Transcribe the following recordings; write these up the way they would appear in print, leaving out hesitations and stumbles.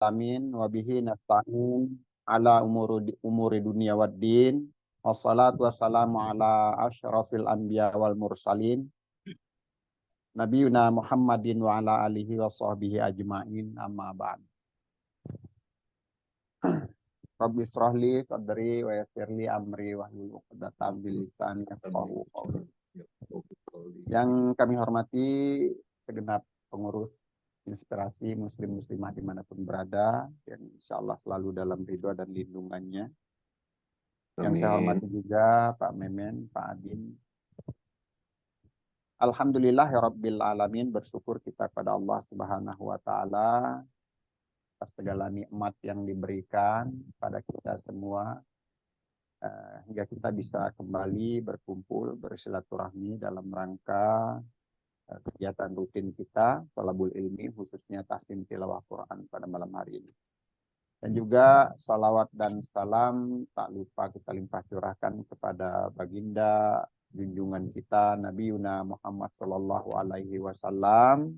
alamin wa bihi nasta'in ala umuri dunia waddin. Wassalatu wassalamu ala asyrafil anbiya wal mursalin. Nabiyuna Muhammadin wa ala alihi wa sahbihi ajma'in amma ba'd. Rabbi israhli sadri wa yassirli amri wa hlul 'uqdatam min lisani yafqahu qawli. Yang kami hormati segenap pengurus inspirasi muslim-muslimah dimanapun berada, yang insya Allah selalu dalam ridho dan lindungannya. Yang saya hormati juga Pak Memen, Pak Adin. Alhamdulillah ya Rabbil Alamin, bersyukur kita kepada Allah Subhanahu wa Ta'ala atas segala nikmat yang diberikan pada kita semua, hingga kita bisa kembali berkumpul bersilaturahmi dalam rangka kegiatan rutin kita Thalabul Ilmi, khususnya tahsin tilawah Quran pada malam hari ini. Dan juga salawat dan salam tak lupa kita limpah curahkan kepada baginda junjungan kita Nabi Yuna Muhammad Sallallahu Alaihi Wasallam,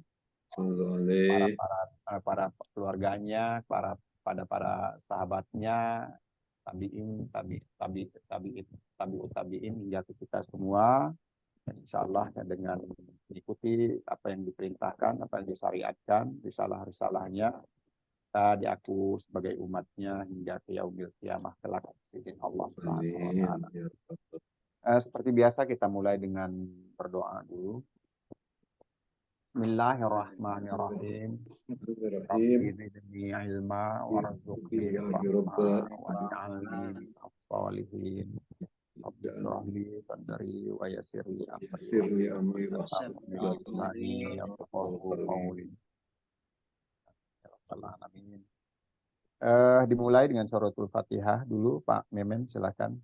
para keluarganya, para sahabatnya, tabiin hingga ke kita semua. Dan insya Allah dengan mengikuti apa yang diperintahkan, apa yang disyariatkan, risalah-risalahnya, kita diaku sebagai umatnya hingga ke yaumil qiyamah kelak izin Allah Subhanahu wa Ta'ala. Seperti biasa kita mulai dengan berdoa dulu. Bismillahirrahmanirrahim. Rabbi zidni ilma warzuqni rahmah waj'alni minas sholihin. Rabbi shrahli sadri wa yassirli amri wahlul 'uqdatam. Dimulai dengan suratul Fatihah dulu, Pak Memen, silakan.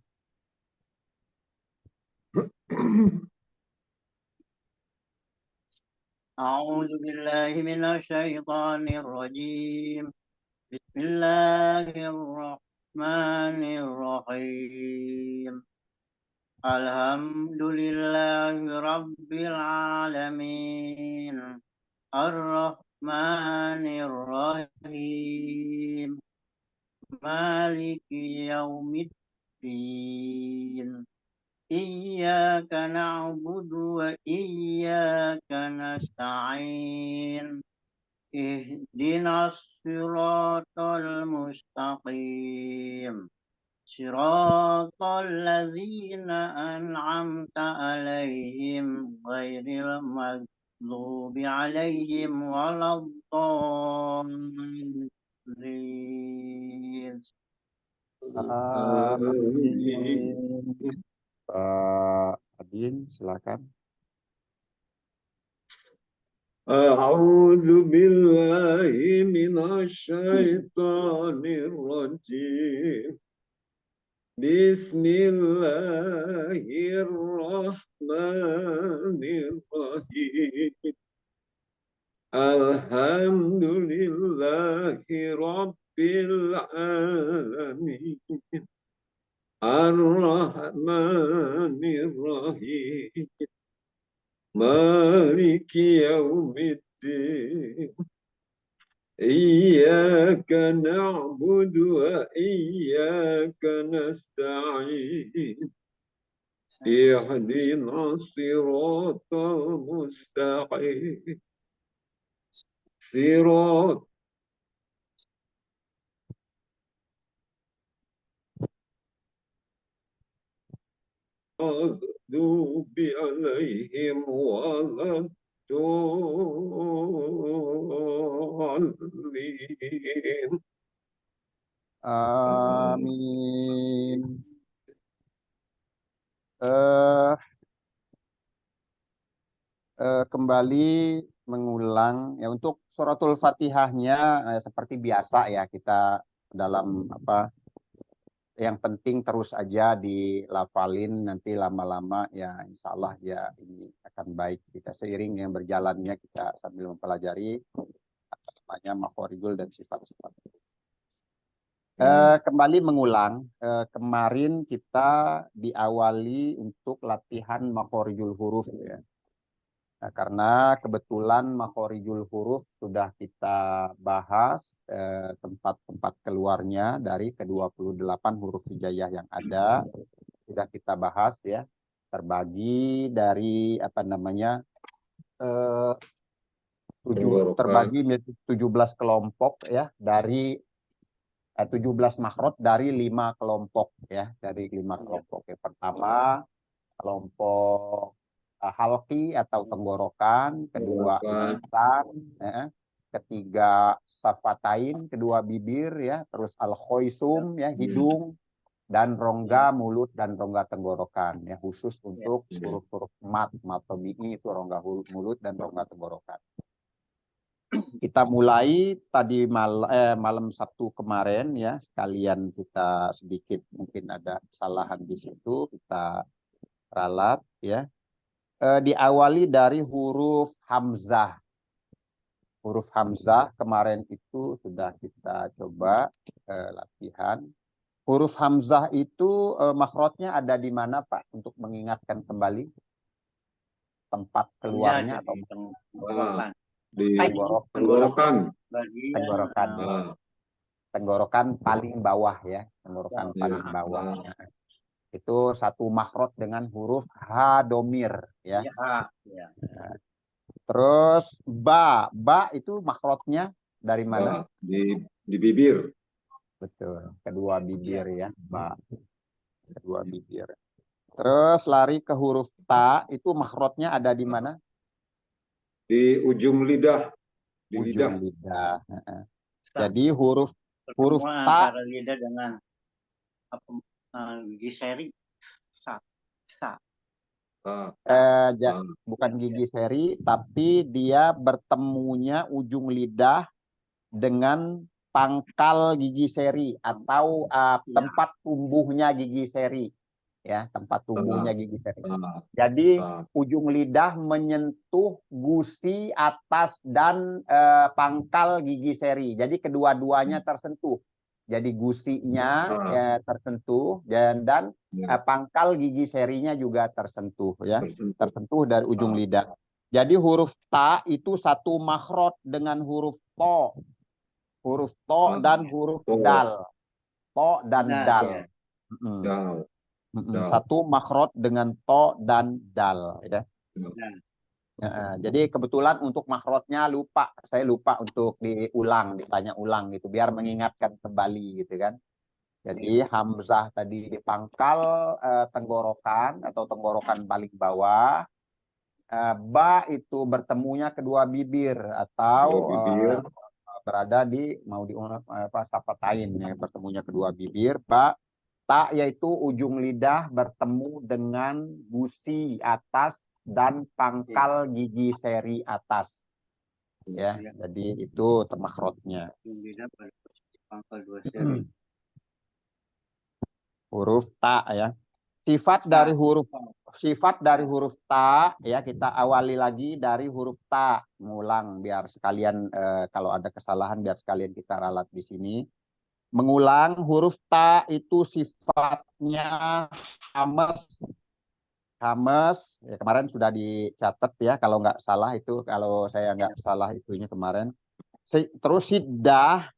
A'udzu billahi minasy syaithanir rajim. Bismillahirrahmanirrahim. Alhamdulillahi rabbil alamin. Ar-Rahmanir Rahim. Maliki yaumiddin. Iyyaka na'budu wa iyyaka nasta'in. Ihdinas siratal mustaqim. Siratal ladzina an'amta 'alaihim ghairil maghdubi 'alaihim waladdallin. Amin. Pak Adin, silakan. A'udzu billahi minasy syaithanir rajim. Bismillahirrahmanirrahim. Alhamdulillahi rabbil alamin. Ar-Rahmanir Rahim. Maliki yaumiddin. Iyyaka na'budu wa iyyaka nasta'in. Ihdinas siratal mustaqim. Sirat maghdubi 'alaihim waladdallin. Amin. Kembali mengulang ya untuk suratul Fatihahnya, seperti biasa ya, kita dalam yang penting terus aja dilafalin, nanti lama-lama ya insya Allah ya ini akan baik. Kita seiring yang berjalannya kita sambil mempelajari namanya makhorijul dan sifat-sifat. Kembali mengulang, kemarin kita diawali untuk latihan makhorijul huruf ya. Nah, karena kebetulan makhorijul huruf sudah kita bahas tempat-tempat keluarnya dari ke-28 huruf hijaiyah yang ada, sudah kita bahas ya, terbagi dari apa namanya terbagi menjadi 17 kelompok ya, dari 17 makhraj dari 5 kelompok ya, dari 5 kelompok. Yang pertama kelompok halqi atau tenggorokan, kedua lisan, ya, ketiga safatain, kedua bibir ya, terus al-khoisum ya, hidung, dan rongga mulut dan rongga tenggorokan ya, khusus untuk huruf-huruf mat tabi'i itu rongga mulut dan rongga tenggorokan. Kita mulai tadi malam Sabtu kemarin ya, sekalian kita sedikit mungkin ada kesalahan di situ, kita ralat ya. Diawali dari huruf hamzah. Huruf hamzah kemarin itu sudah kita coba latihan. Huruf hamzah itu makhrajnya ada di mana Pak, untuk mengingatkan kembali tempat keluarnya atau tenggorokan. Tenggorokan. Tenggorokan paling bawah ya, tenggorokan paling bawah. Itu satu makhraj dengan huruf ha domir ya. Terus ba itu makhrajnya dari mana? Di bibir. Betul, kedua bibir ya, ba. Kedua bibir. Terus lari ke huruf ta, itu makhrajnya ada di mana? Di ujung lidah. Di ujung lidah. Jadi huruf ta antara lidah dengan gigi seri. Bukan gigi seri, tapi dia bertemunya ujung lidah dengan pangkal gigi seri atau tempat tumbuhnya gigi seri ya, tempat tumbuhnya gigi seri. Jadi ujung lidah menyentuh gusi atas dan pangkal gigi seri. Jadi kedua-duanya tersentuh. Jadi gusinya tersentuh dan pangkal gigi serinya juga tersentuh ya, tersentuh dari ujung lidah. Jadi huruf ta itu satu makhraj dengan huruf to. Huruf to dan huruf dal. To dan dal. Satu makhraj dengan to dan dal ya. Jadi kebetulan untuk makhrajnya saya lupa untuk ditanya ulang gitu, biar mengingatkan kembali gitu kan. Jadi hamzah tadi di pangkal tenggorokan atau tenggorokan paling bawah. Ba itu bertemunya kedua bibir atau berada di safatain ya, bertemunya kedua bibir. Ba, ta yaitu ujung lidah bertemu dengan gusi atas dan pangkal gigi seri atas ya. Jadi itu makhrajnya. Huruf ta ya. Sifat dari huruf ta ya, kita awali lagi dari huruf ta, mengulang biar sekalian kalau ada kesalahan biar sekalian kita ralat di sini. Mengulang huruf ta itu sifatnya hamas ya, kemarin sudah dicatat ya, kalau nggak salah itu, kalau saya nggak salah itunya kemarin. Terus siddah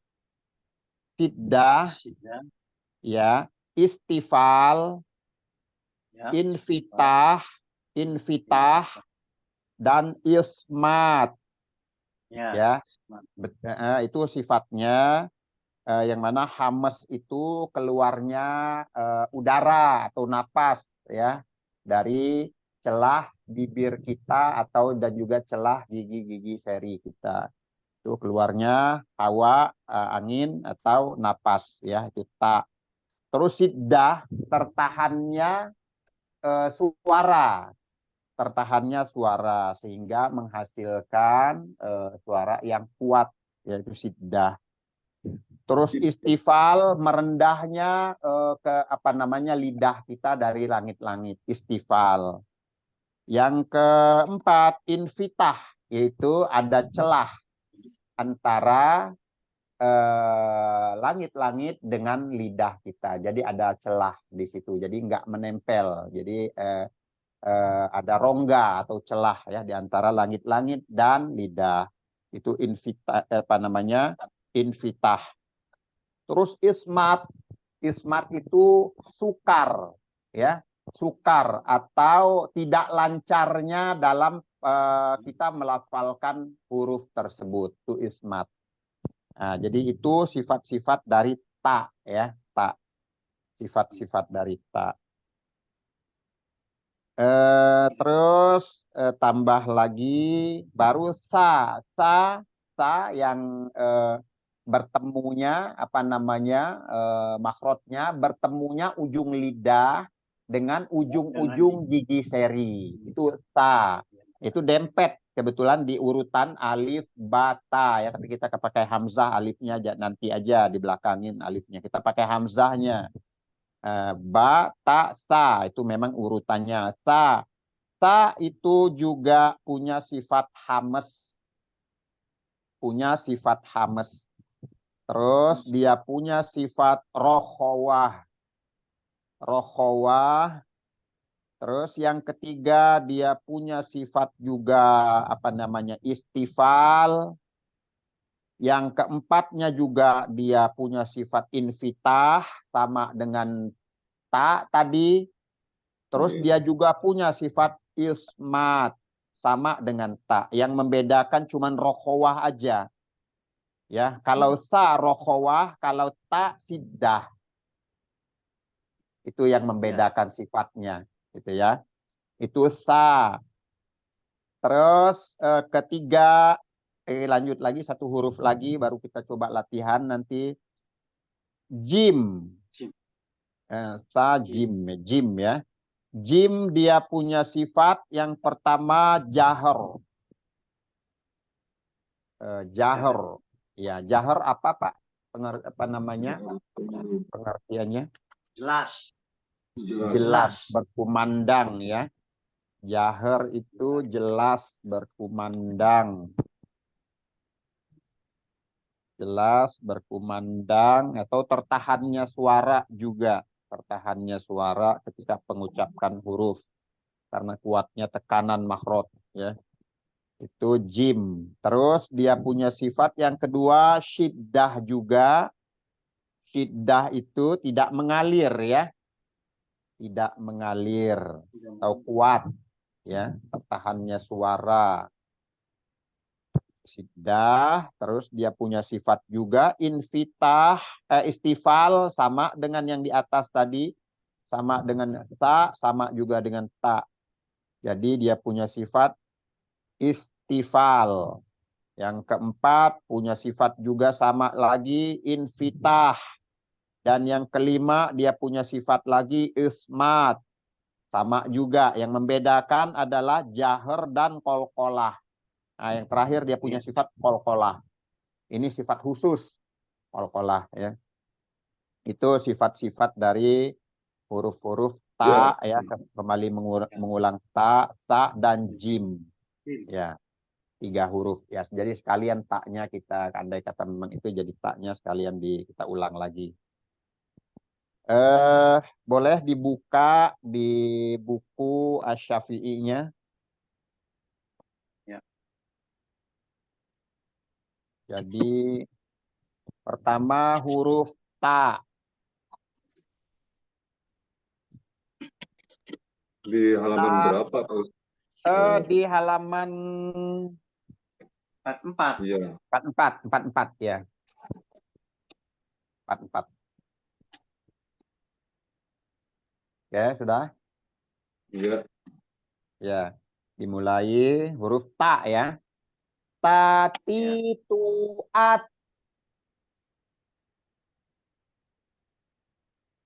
ya, istifal, invitah dan ismat ya. Itu sifatnya yang mana hamas itu keluarnya udara atau napas ya, dari celah bibir kita atau dan juga celah gigi-gigi seri kita. Itu keluarnya hawa, angin atau napas ya, itu ta. Terus siddah, tertahannya suara sehingga menghasilkan suara yang kuat, yaitu siddah. Terus istifal, merendahnya ke lidah kita dari langit-langit, istifal. Yang keempat, invitah, yaitu ada celah antara langit-langit dengan lidah kita. Jadi ada celah di situ. Jadi nggak menempel. Jadi ada rongga atau celah ya di antara langit-langit dan lidah. Itu infitah. Terus ismat itu sukar ya, sukar atau tidak lancarnya dalam kita melafalkan huruf tersebut, itu ismat. Nah, jadi itu sifat-sifat dari ta ya, ta. Sifat-sifat dari ta. Terus tambah lagi baru sa yang bertemunya makhrajnya bertemunya ujung lidah dengan ujung-ujung gigi seri, itu sa, itu dempet kebetulan di urutan alif bata ya, tapi kita pakai hamzah, alifnya aja nanti aja dibelakangin alifnya, kita pakai hamzahnya. Ba, ta, sa itu memang urutannya. Sa itu juga punya sifat hames. Terus dia punya sifat rokhawah. Terus yang ketiga dia punya sifat juga istifal. Yang keempatnya juga dia punya sifat infitah sama dengan ta tadi. Terus dia juga punya sifat ismat sama dengan ta. Yang membedakan cuman rokhawah aja. Ya, kalau sa rokhawah, kalau ta siddah. Itu yang membedakan sifatnya, gitu ya. Itu sa. Terus ketiga, lanjut lagi satu huruf lagi, baru kita coba latihan nanti. Jim. Sa jim ya. Jim dia punya sifat yang pertama jahar. Jahar. Ya, jahar apa Pak? Pengertiannya? Jelas. Jelas, berkumandang ya. Jahar itu jelas, berkumandang. Jelas, berkumandang, atau tertahannya suara juga. Tertahannya suara ketika mengucapkan huruf. Karena kuatnya tekanan makhraj ya. Itu jim. Terus dia punya sifat yang kedua syiddah juga. Syiddah itu tidak mengalir ya. Tidak mengalir atau kuat ya, tertahannya suara. Syiddah, terus dia punya sifat juga infitah, istifal sama dengan yang di atas tadi, sama dengan ta, sama juga dengan ta. Jadi dia punya sifat istifal. Yang keempat punya sifat juga sama lagi infitah. Dan yang kelima dia punya sifat lagi ismat. Sama juga, yang membedakan adalah jahar dan qalqalah. Nah, yang terakhir dia punya sifat qalqalah. Ini sifat khusus qalqalah ya. Itu sifat-sifat dari huruf-huruf ta ya, kembali mengulang ta, sa dan jim. Ya. 3 huruf ya. Jadi sekalian taknya kita, andai kata memang itu jadi taknya, sekalian kita ulang lagi. Boleh dibuka di buku Asy-Syafi'i-nya. Ya. Jadi pertama huruf ta. Di halaman berapa? Di halaman 44. Iya. 44 ya. 44. Ya, sudah? Iya. Ya. Dimulai huruf ta ya. Tatituat.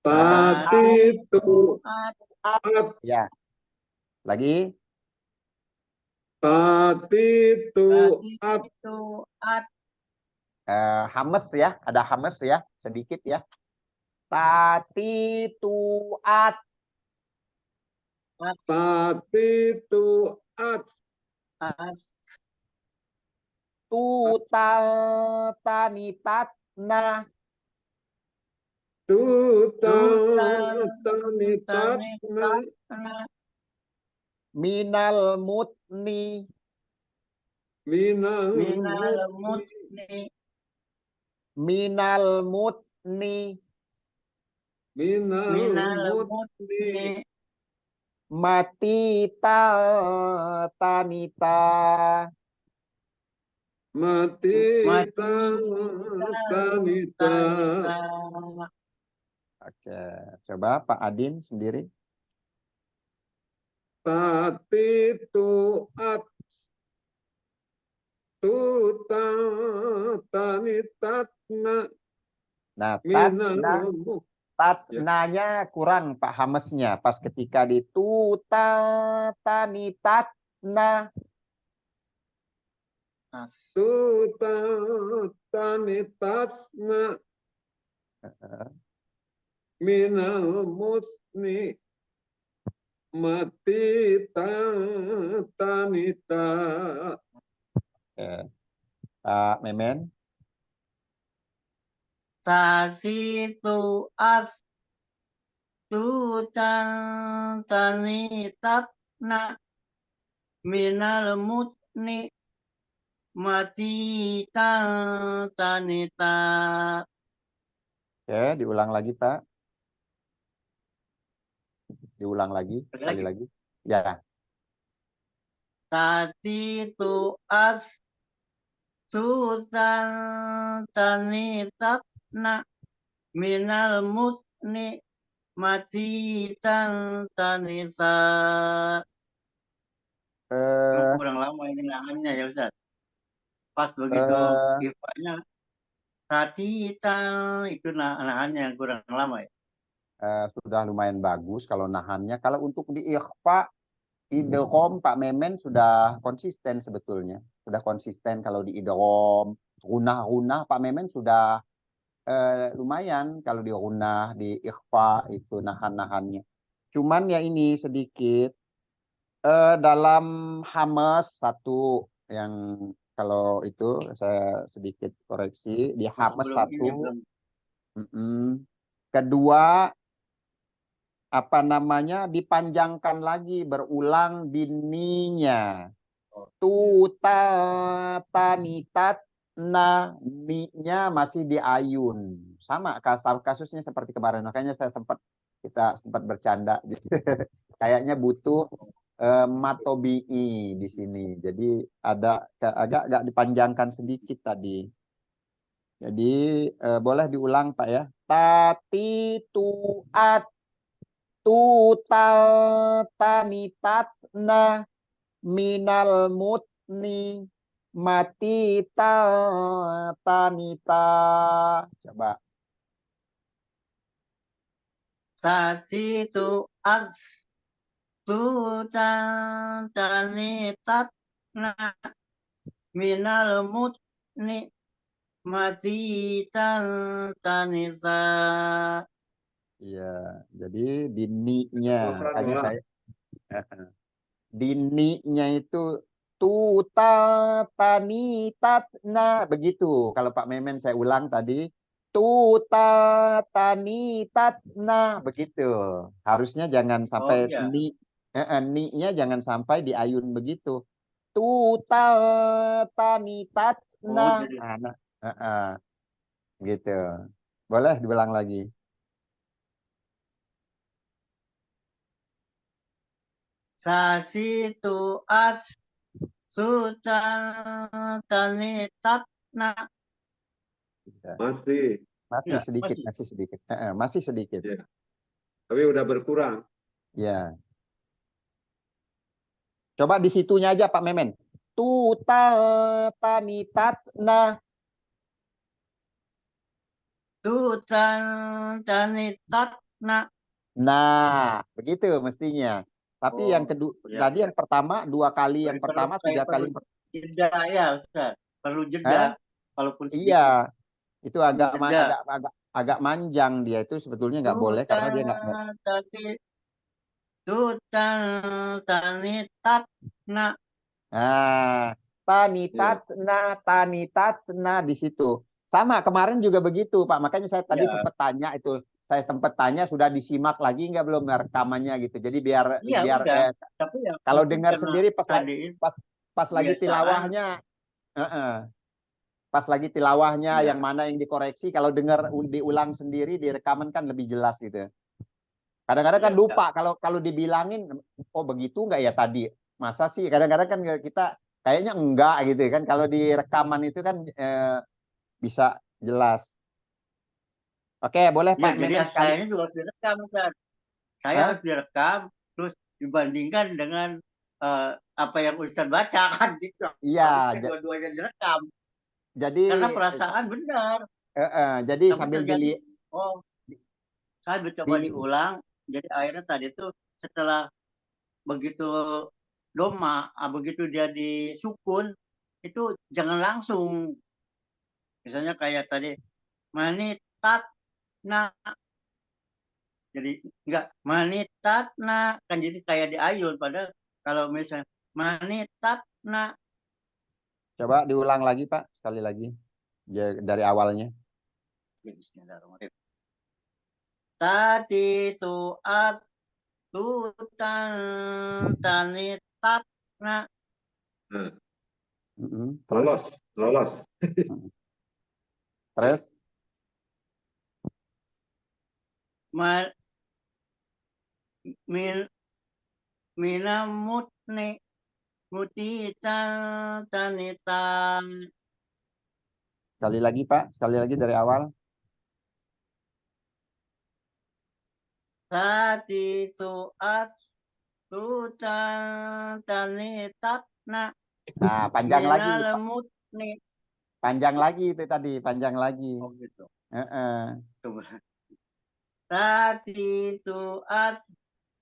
Tatituat. Ya. Lagi. Tatituat. Hames ya. Ada hames ya. Sedikit ya. Tatituat. Tatituat. Tutal tanitatna. Tutal tanitatna. Minal mutni. Minal Minal mutni. mutni. Minal mutni. Minal Minal mutni. mutni. Mati tanita. Mati Mati tanita. tanita. Oke, coba Pak Adin sendiri. Tatitu at tuta tanitatna Nah, minal tatnanya kurang Pak Hamesnya. Pas ketika di tanitatna. tuta tanitatna minal musni mati tanita. Pak Memen. Tasitu as tutan tanitatna minal mutni mati tanita. Oke, diulang lagi Pak. Diulang lagi, sekali lagi. Ya. Tasitu as tutan tanitatna minal mutni mati tanisa. Kurang lama ini nahannya ya Ustaz. Pas begitu ifanya tadi itu nahannya kurang lama ya. Sudah lumayan bagus kalau nahannya. Kalau untuk di ikhfa, idgham Pak Memen sudah konsisten sebetulnya. Sudah konsisten kalau di idgham. Gunah-gunah Pak Memen sudah lumayan kalau di gunah, di ikhfa itu nahan-nahannya. Cuman ya ini sedikit dalam hamas satu yang kalau itu saya sedikit koreksi di hamas satu. Kedua apa namanya dipanjangkan lagi berulang dininya. Tuta tanitat na ni-nya masih di ayun. Sama kasusnya seperti kemarin. Makanya kita sempat bercanda. Kayaknya butuh matobi'i di sini. Jadi agak dipanjangkan sedikit tadi. Jadi boleh diulang Pak ya. Tati tuat tutal tanitatna minal mutni mati tanita. Coba. Tasitu as tutan tanitatna minal mutni mati tanisa. Iya, jadi dininya. Makanya saya dininya itu tuta tanitatna begitu. Kalau Pak Memen saya ulang tadi tuta tanitatna begitu. Harusnya jangan sampai ni-nya jangan sampai di ayun begitu. Tuta tanitatna. Gitu. Boleh diulang lagi. Tasitu as tutan tanitatna. Masih. Masih sedikit, masih sedikit. Masih sedikit. Ya. Tapi udah berkurang. Ya. Coba di situnya aja Pak Memen. Tuta tanitatna. Tutan tanitatna. Nah, begitu mestinya. Tapi yang kedua, tadi yang pertama 2 kali, yang pertama 3 kali. Jeda ya Ustaz. Perlu jeda. Walaupun sedikit. Iya, itu agak manjang dia itu sebetulnya nggak boleh karena dia nggak. Tutan tanitatna. Nah, tanitatna di situ. Sama kemarin juga begitu, Pak. Makanya saya tadi sempat tanya itu saya tempat tanya sudah disimak lagi nggak belum rekamannya gitu. Jadi biar Iya biar udah, tapi ya kalau mungkin dengar karena sendiri tadi pas lagi kebiasaan. tilawahnya, pas lagi tilawahnya Iya. yang mana yang dikoreksi, kalau dengar diulang sendiri di rekaman kan lebih jelas gitu. Kadang-kadang kan Iya. lupa kalau dibilangin, oh begitu nggak ya tadi? Masa sih? Kadang-kadang kan kita kayaknya enggak gitu kan. Kalau di rekaman itu kan bisa jelas. Oke, boleh Ya, Pak jadi Memen sekali. saya juga harus direkam, Ustaz. Saya Hah? harus direkam, terus dibandingkan dengan apa yang Ustaz baca kan gitu. Iya, Harusnya dua-duanya direkam. jadi Karena perasaan benar. jadi Tapi sambil terjadi, oh, saya mencoba di diulang. Jadi akhirnya tadi itu setelah begitu doma, begitu dia disukun, itu jangan langsung. Misalnya kayak tadi, manitat na. Jadi enggak manitat na, kan jadi kayak di ayun. Padahal kalau misalnya manitat na. coba diulang lagi Pak, sekali lagi dari awalnya. Bismillahirrahmanirrahim. Tadi tu tu tanitat na. Nah, Terus, lolos. terus Ma- min minamutni mutitan tanitan. sekali lagi Pak, sekali lagi dari awal. Tadi tu tu tanitat na. Nah, panjang lagi, Minal mutni. panjang lagi itu tadi, panjang lagi. Oh gitu. Tadi tu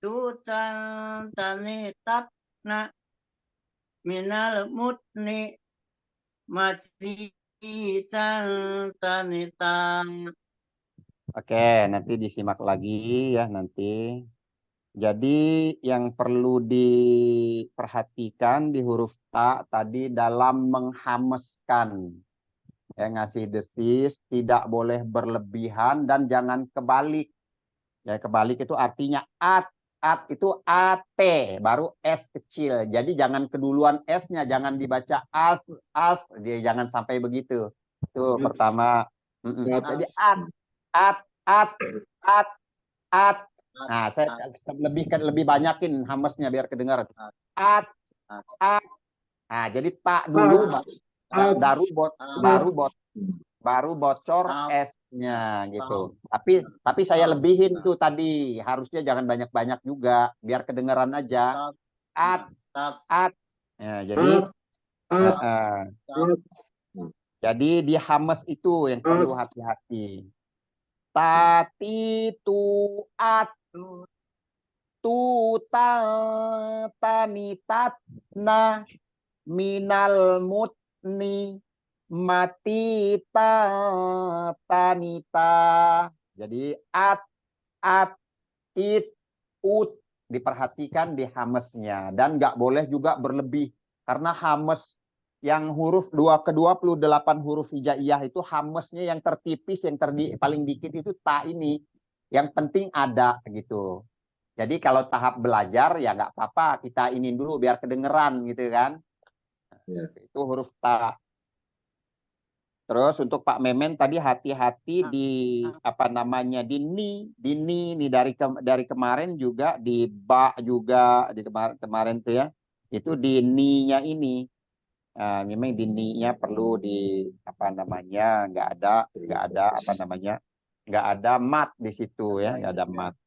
tu tanitat na. Minal mutni mati tanitan. Oke, nanti disimak lagi ya nanti. Jadi yang perlu diperhatikan di huruf ta tadi dalam menghameskan. Ya, ngasih desis, tidak boleh berlebihan dan jangan kebalik. Ya, kebalik itu artinya at itu at, baru s kecil. Jadi jangan keduluan s-nya, jangan dibaca as, dia jangan sampai begitu. Itu pertama. Jadi at, at, at. Nah, saya lebih banyakin hamesnya biar kedengaran. At. Nah, jadi tak dulu baru bocor S-nya gitu. Tapi saya lebihin tuh tadi, harusnya jangan banyak-banyak juga biar kedengaran aja. At. Ya, jadi di hames itu yang perlu hati-hati. Tati tu at tu tanitat na minal mutni mati tanita. Jadi at it ut diperhatikan di hamesnya dan nggak boleh juga berlebih karena hames yang huruf ke-28 huruf hijaiyah itu hamesnya yang tertipis yang paling dikit itu ta ini yang penting ada gitu. Jadi kalau tahap belajar ya nggak apa-apa kita ini dulu biar kedengeran gitu kan. Itu huruf ta. Terus untuk Pak Memen tadi hati-hati di apa namanya di ni ini dari kemarin juga di ba juga di kemarin tuh ya. Itu di ni-nya ini. Nah, memang di ni-nya perlu di apa namanya nggak ada apa namanya nggak ada mat di situ ya, nggak ada mat.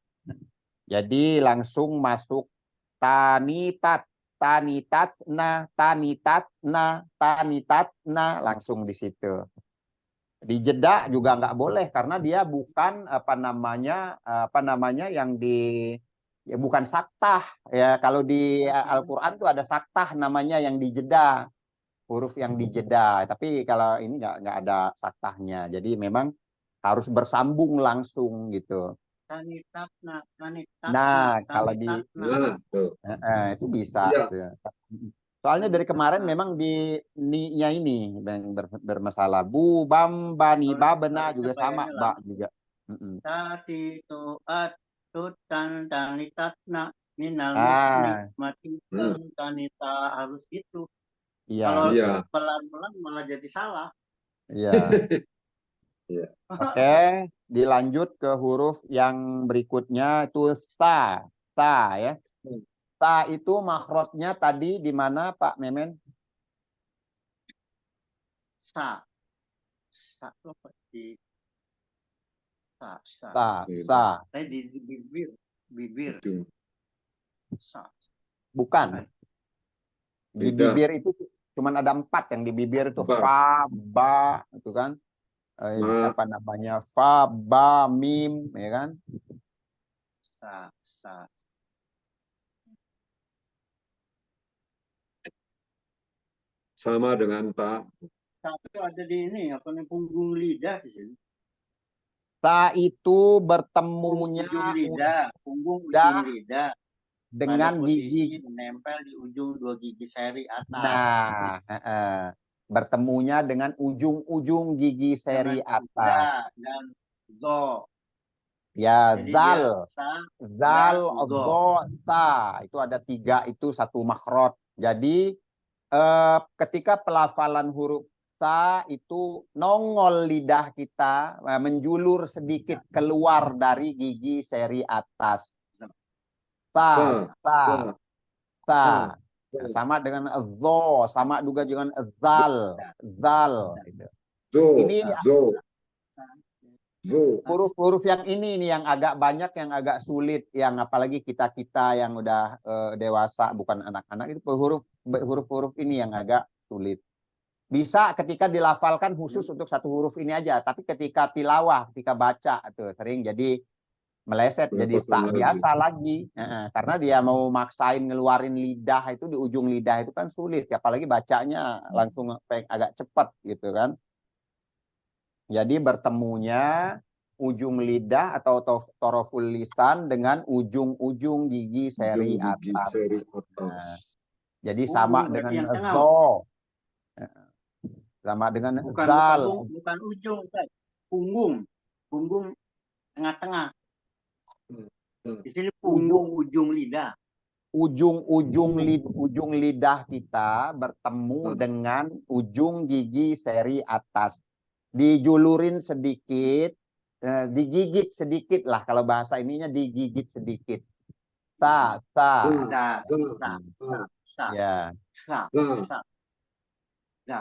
Jadi langsung masuk tanitat langsung di situ. Di jeda juga nggak boleh karena dia bukan apa namanya yang ya bukan saktah ya. Kalau di Al-Qur'an tuh ada saktah namanya yang dijeda, huruf yang dijeda. Tapi kalau ini nggak ada saktahnya. Jadi memang harus bersambung langsung gitu. Nah, kalau di itu bisa. Ya. Soalnya dari kemarin memang di ni-nya ini yang bermasalah. Bu, bam, bani, babena juga sama, ba juga. Tati tuat tutan tanitatna minal mukni Ah, mati tanita harus gitu. iya, Kalau Iya. pelan-pelan malah jadi salah. iya. Iya. Oke, dilanjut ke huruf yang berikutnya itu sa, ya. Sa itu makhrajnya tadi di mana Pak Memen? Sa, sa apa di sa, Sa, Iya. sa. di bibir, bibir, Ujung. sa. Bukan. Di Beda. bibir itu cuman ada 4 yang di bibir itu Ba. fa, ba, itu kan. Ma. Apa namanya? Fa, ba, mim, ya kan? Sa. Sama dengan ta. Satu ada di ini, apa namanya, punggung lidah di sini. Sa itu Ujung bertemunya lidah, punggung ujung udah lidah. Pada dengan posisi gigi. menempel di ujung 2 gigi seri atas. Nah, bertemunya dengan ujung-ujung gigi Dengan seri atas. za dan zo. Ya, Jadi dia zal. sa, Zal, za, zo. zo, ta. Itu ada 3, itu satu makhraj. Jadi, ketika pelafalan huruf sa itu nongol lidah kita, menjulur sedikit keluar dari gigi seri atas. Sa, Sa. sa, Sa. sa. Sa. Ya, sama dengan zo, sama juga dengan zal, zal. Gitu. Zo. Ini Zo. Zo. huruf-huruf yang ini yang agak banyak, yang agak sulit, yang apalagi kita-kita yang udah dewasa, bukan anak-anak, itu huruf-huruf ini yang agak sulit. Bisa ketika dilafalkan khusus untuk satu huruf ini aja, tapi ketika tilawah, ketika baca tuh sering jadi meleset, jadi sa biasa lagi. Karena dia mau maksain ngeluarin lidah itu di ujung lidah itu kan sulit, apalagi bacanya langsung agak cepat gitu kan. Jadi bertemunya ujung lidah atau toroful lisan dengan ujung-ujung gigi seri Ujung gigi atas. seri atas. Nah, jadi sama Punggung berarti dengan yang tengah. zo, sama dengan Bukan zal. bukan ujung, Ustaz. Punggung. Punggung tengah-tengah. Di sini punggung ujung lidah. Ujung lidah kita bertemu dengan ujung gigi seri atas. Dijulurin sedikit, digigit sedikit lah, kalau bahasa ininya digigit sedikit. Sa. Ya,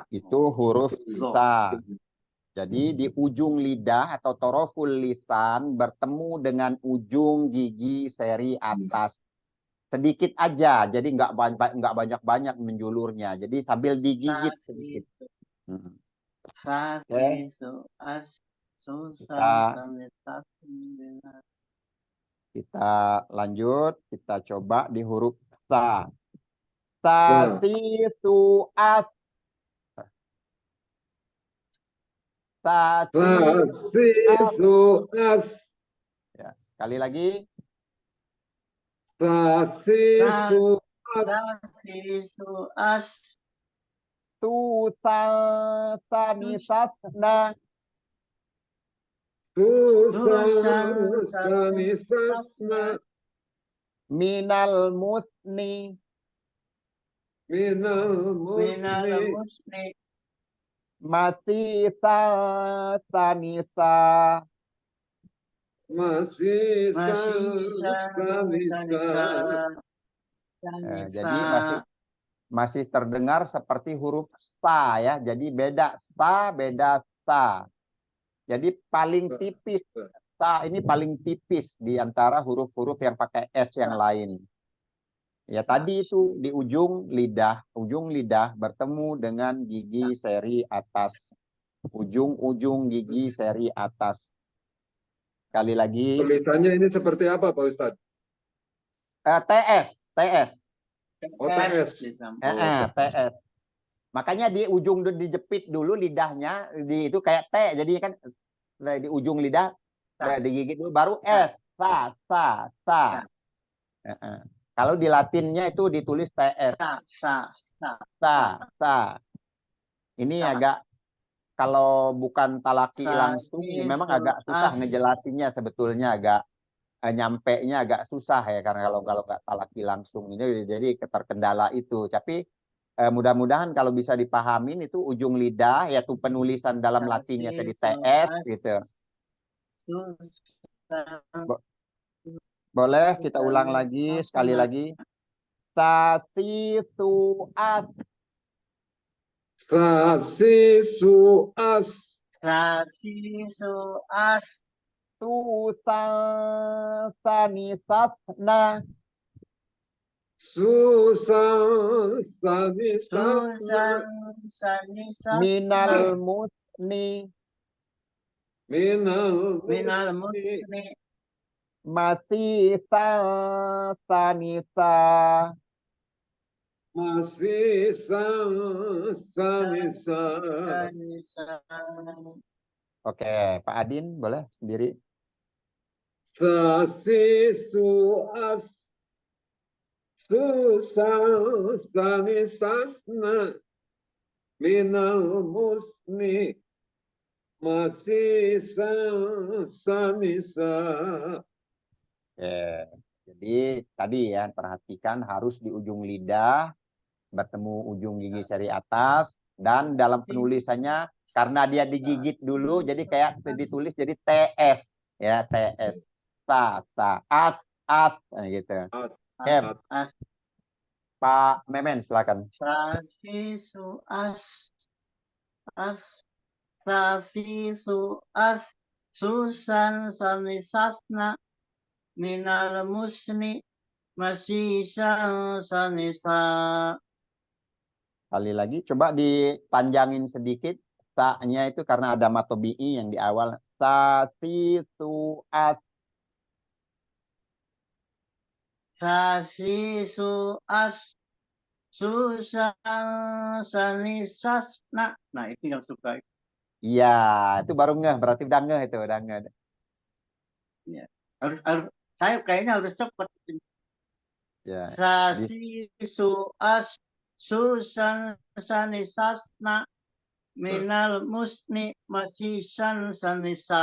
itu huruf sa. Jadi di ujung lidah atau toroful lisan bertemu dengan ujung gigi seri atas. Sedikit aja, jadi nggak banyak-banyak menjulurnya. Jadi sambil digigit sedikit. Kita lanjut, kita coba di huruf sa. Sati suas. Sati suas. Ya, sekali lagi. Sasi suas. Tusanisasna. Tusanisasna. Minal musni. Minal musni. Masih sanisa. Masih Jadi masih terdengar seperti huruf sa ya. Jadi beda sa, beda sa. Jadi paling tipis sa ini paling tipis di antara huruf-huruf yang pakai s yang lain. Ya tadi itu di ujung lidah bertemu dengan gigi seri atas. Ujung-ujung gigi seri atas. Sekali lagi. Tulisannya ini seperti apa Pak Ustadz? TS. Oh, TS. TS. Makanya di ujung dijepit dulu lidahnya, itu kayak T, jadi kan di ujung lidah digigit dulu, baru S, sa. Kalau di Latinnya itu ditulis TS. Sa. Ini agak kalau bukan talaki langsung memang agak susah as. ngejelasinnya sebetulnya, agak nyampe-nya agak susah ya, karena kalau nggak talaki langsung ini jadi terkendala itu. Tapi mudah-mudahan kalau bisa dipahamin itu ujung lidah, yaitu penulisan dalam latinnya tadi TS gitu. Bo- Boleh kita ulang lagi sekali lagi. Sasisuas. Sasisuas. Sasisuas. Susasanisatna. Susasanisasna. Minal musni. Minal musni. Masih sanisa. Masih sanisa. Oke, Pak Adin boleh sendiri. Sasisuas. Susasanisasna. Minal musni. Masih sanisa. Jadi tadi ya, perhatikan harus di ujung lidah bertemu ujung gigi seri atas, dan dalam penulisannya karena dia digigit dulu jadi kayak ditulis jadi TS ya, TS. Sa as gitu. Oke, Pak Memen silakan. Sasisuas. Sasisuas. Susan sanisasna. Minal musni. Masih sanisa. Kali lagi coba dipanjangin sedikit sa-nya itu karena ada matobi'i yang di awal. Sasisuas. Sasisuas. Susan sanisasna. Nah, itu yang suka. Iya, itu baru ngeh, berarti udah ngeh itu, udah ngeh. Ya. Harus saya kayaknya harus cepat. Ya. Sasisuas. Susan sanisasna. Minal musni. Masih sanisa.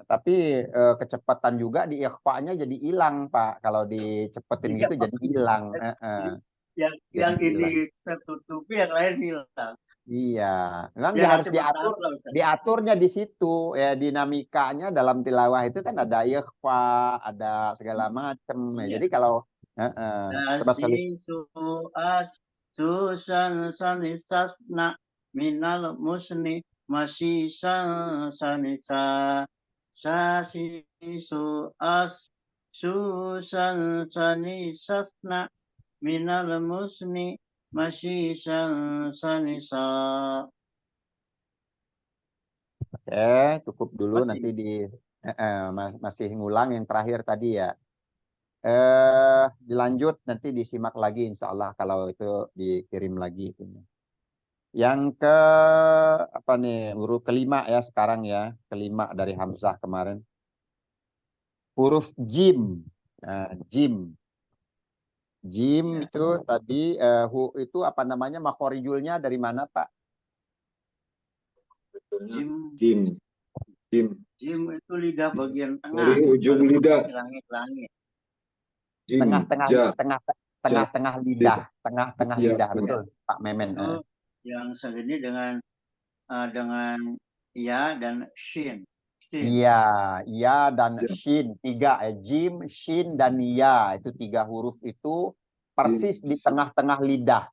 Tapi kecepatan juga di ikhfa-nya jadi hilang, Pak. Kalau dicepetin gitu jadi hilang. Yang Jadi hilang. ini tertutupi, yang lain hilang. Iya, memang Ya, dia harus cepat diatur, tahu lah, Ustaz. diaturnya di situ ya, dinamikanya dalam tilawah itu kan ada ikhfa, ada segala macam. Ya. Iya. Jadi kalau coba sekali. Sasisuas. Susan sanisasna. Minal musni. Masih sanisa. Sasisuas. Susan sanisasna. Minal musni. Masih sanisa. Oke, cukup dulu nanti masih ngulang yang terakhir tadi ya. Dilanjut nanti disimak lagi insya Allah kalau itu dikirim lagi itunya. Yang ke apa nih, huruf kelima ya sekarang ya, kelima dari Hamzah kemarin. Huruf jim. Nah, jim. Jim itu tadi itu apa namanya, makhorijulnya dari mana Pak? Jim. Jim Itu lidah bagian tengah. dari ujung lidah. Langit-langit. Tengah-tengah lidah, tengah-tengah Ya, lidah, betul Pak Memen. Itu yang segini dengan ya dan shin. Iya dan shin, tiga jim, shin dan ya, itu tiga huruf itu persis di tengah-tengah lidah.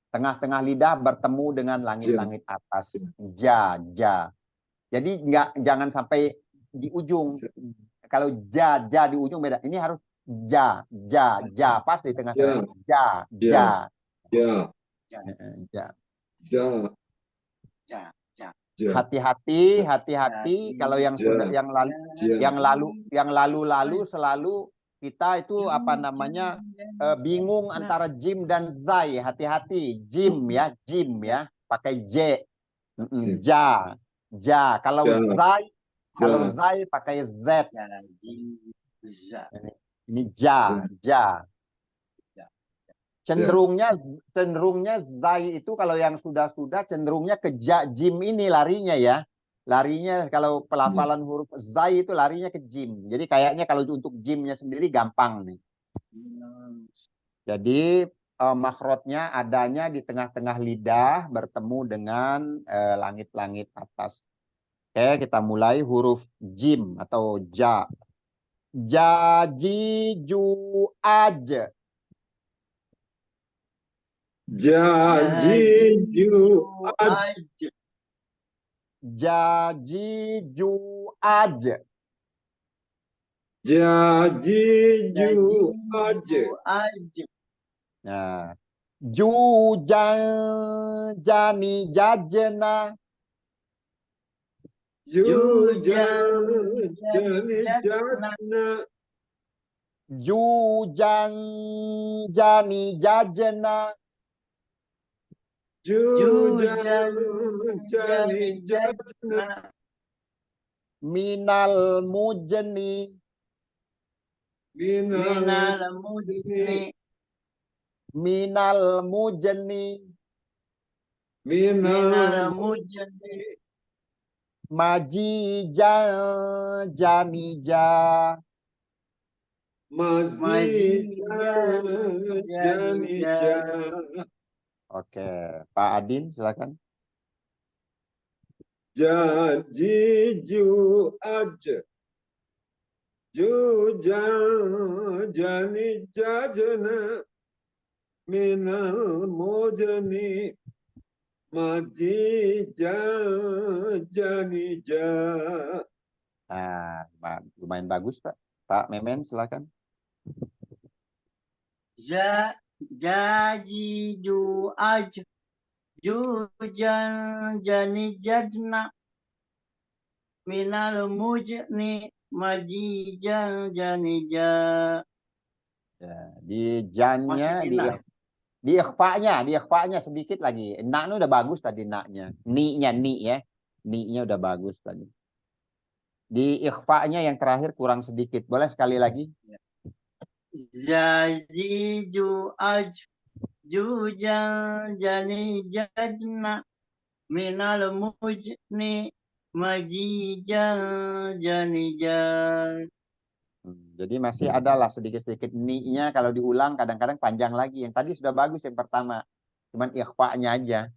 Tengah-tengah lidah bertemu dengan langit-langit atas. Ja. Jadi jangan sampai di ujung. Kalau ja di ujung beda. Ini harus ja pas di tengah-tengah. Ja. Hati-hati kalau yang sudah yang lalu selalu kita itu apa namanya bingung antara jim dan zai. Hati-hati, jim ya pakai j. Ja. Kalau zai pakai z. Ini ja. cenderungnya zai itu kalau yang sudah cenderungnya ke jim ini larinya ya. Larinya kalau pelafalan huruf zai itu larinya ke jim. Jadi kayaknya kalau untuk jimnya sendiri gampang nih. Jadi makhrajnya adanya di tengah-tengah lidah bertemu dengan langit-langit atas. Oke, kita mulai huruf jim atau ja. Jaji ju aj. Jaji ju aj. Jaji ju aj. Jaji ju aj. Nah, ju jani jajna. Ju jani jajna. Ju jani jajna. Ju jani jajna. Minal mujni. Minal mujni. Minal mujni. Minal mujni. Maji janija. Mazi janija. Oke, Pak Adin silakan. Jaji ju aj. Ju jani jajna. Minal mujni. Maji janija. Nah, lumayan bagus Pak. Pak Memen silakan. Jaji ju aj. Ju jani jajna. Minal mujni majijan janija. Ya, di jannya di ikhfanya sedikit lagi. Naknya udah bagus tadi naknya. Ni ya. Ni-nya udah bagus tadi. Di ikhfanya yang terakhir kurang sedikit. Boleh sekali lagi? Jaji ju aj. Ju jani jajna. Minal mujni majijan janija. Jadi masih adalah sedikit-sedikit ni-nya kalau diulang kadang-kadang panjang lagi. Yang tadi sudah bagus yang pertama. Cuman ikhfa'nya aja.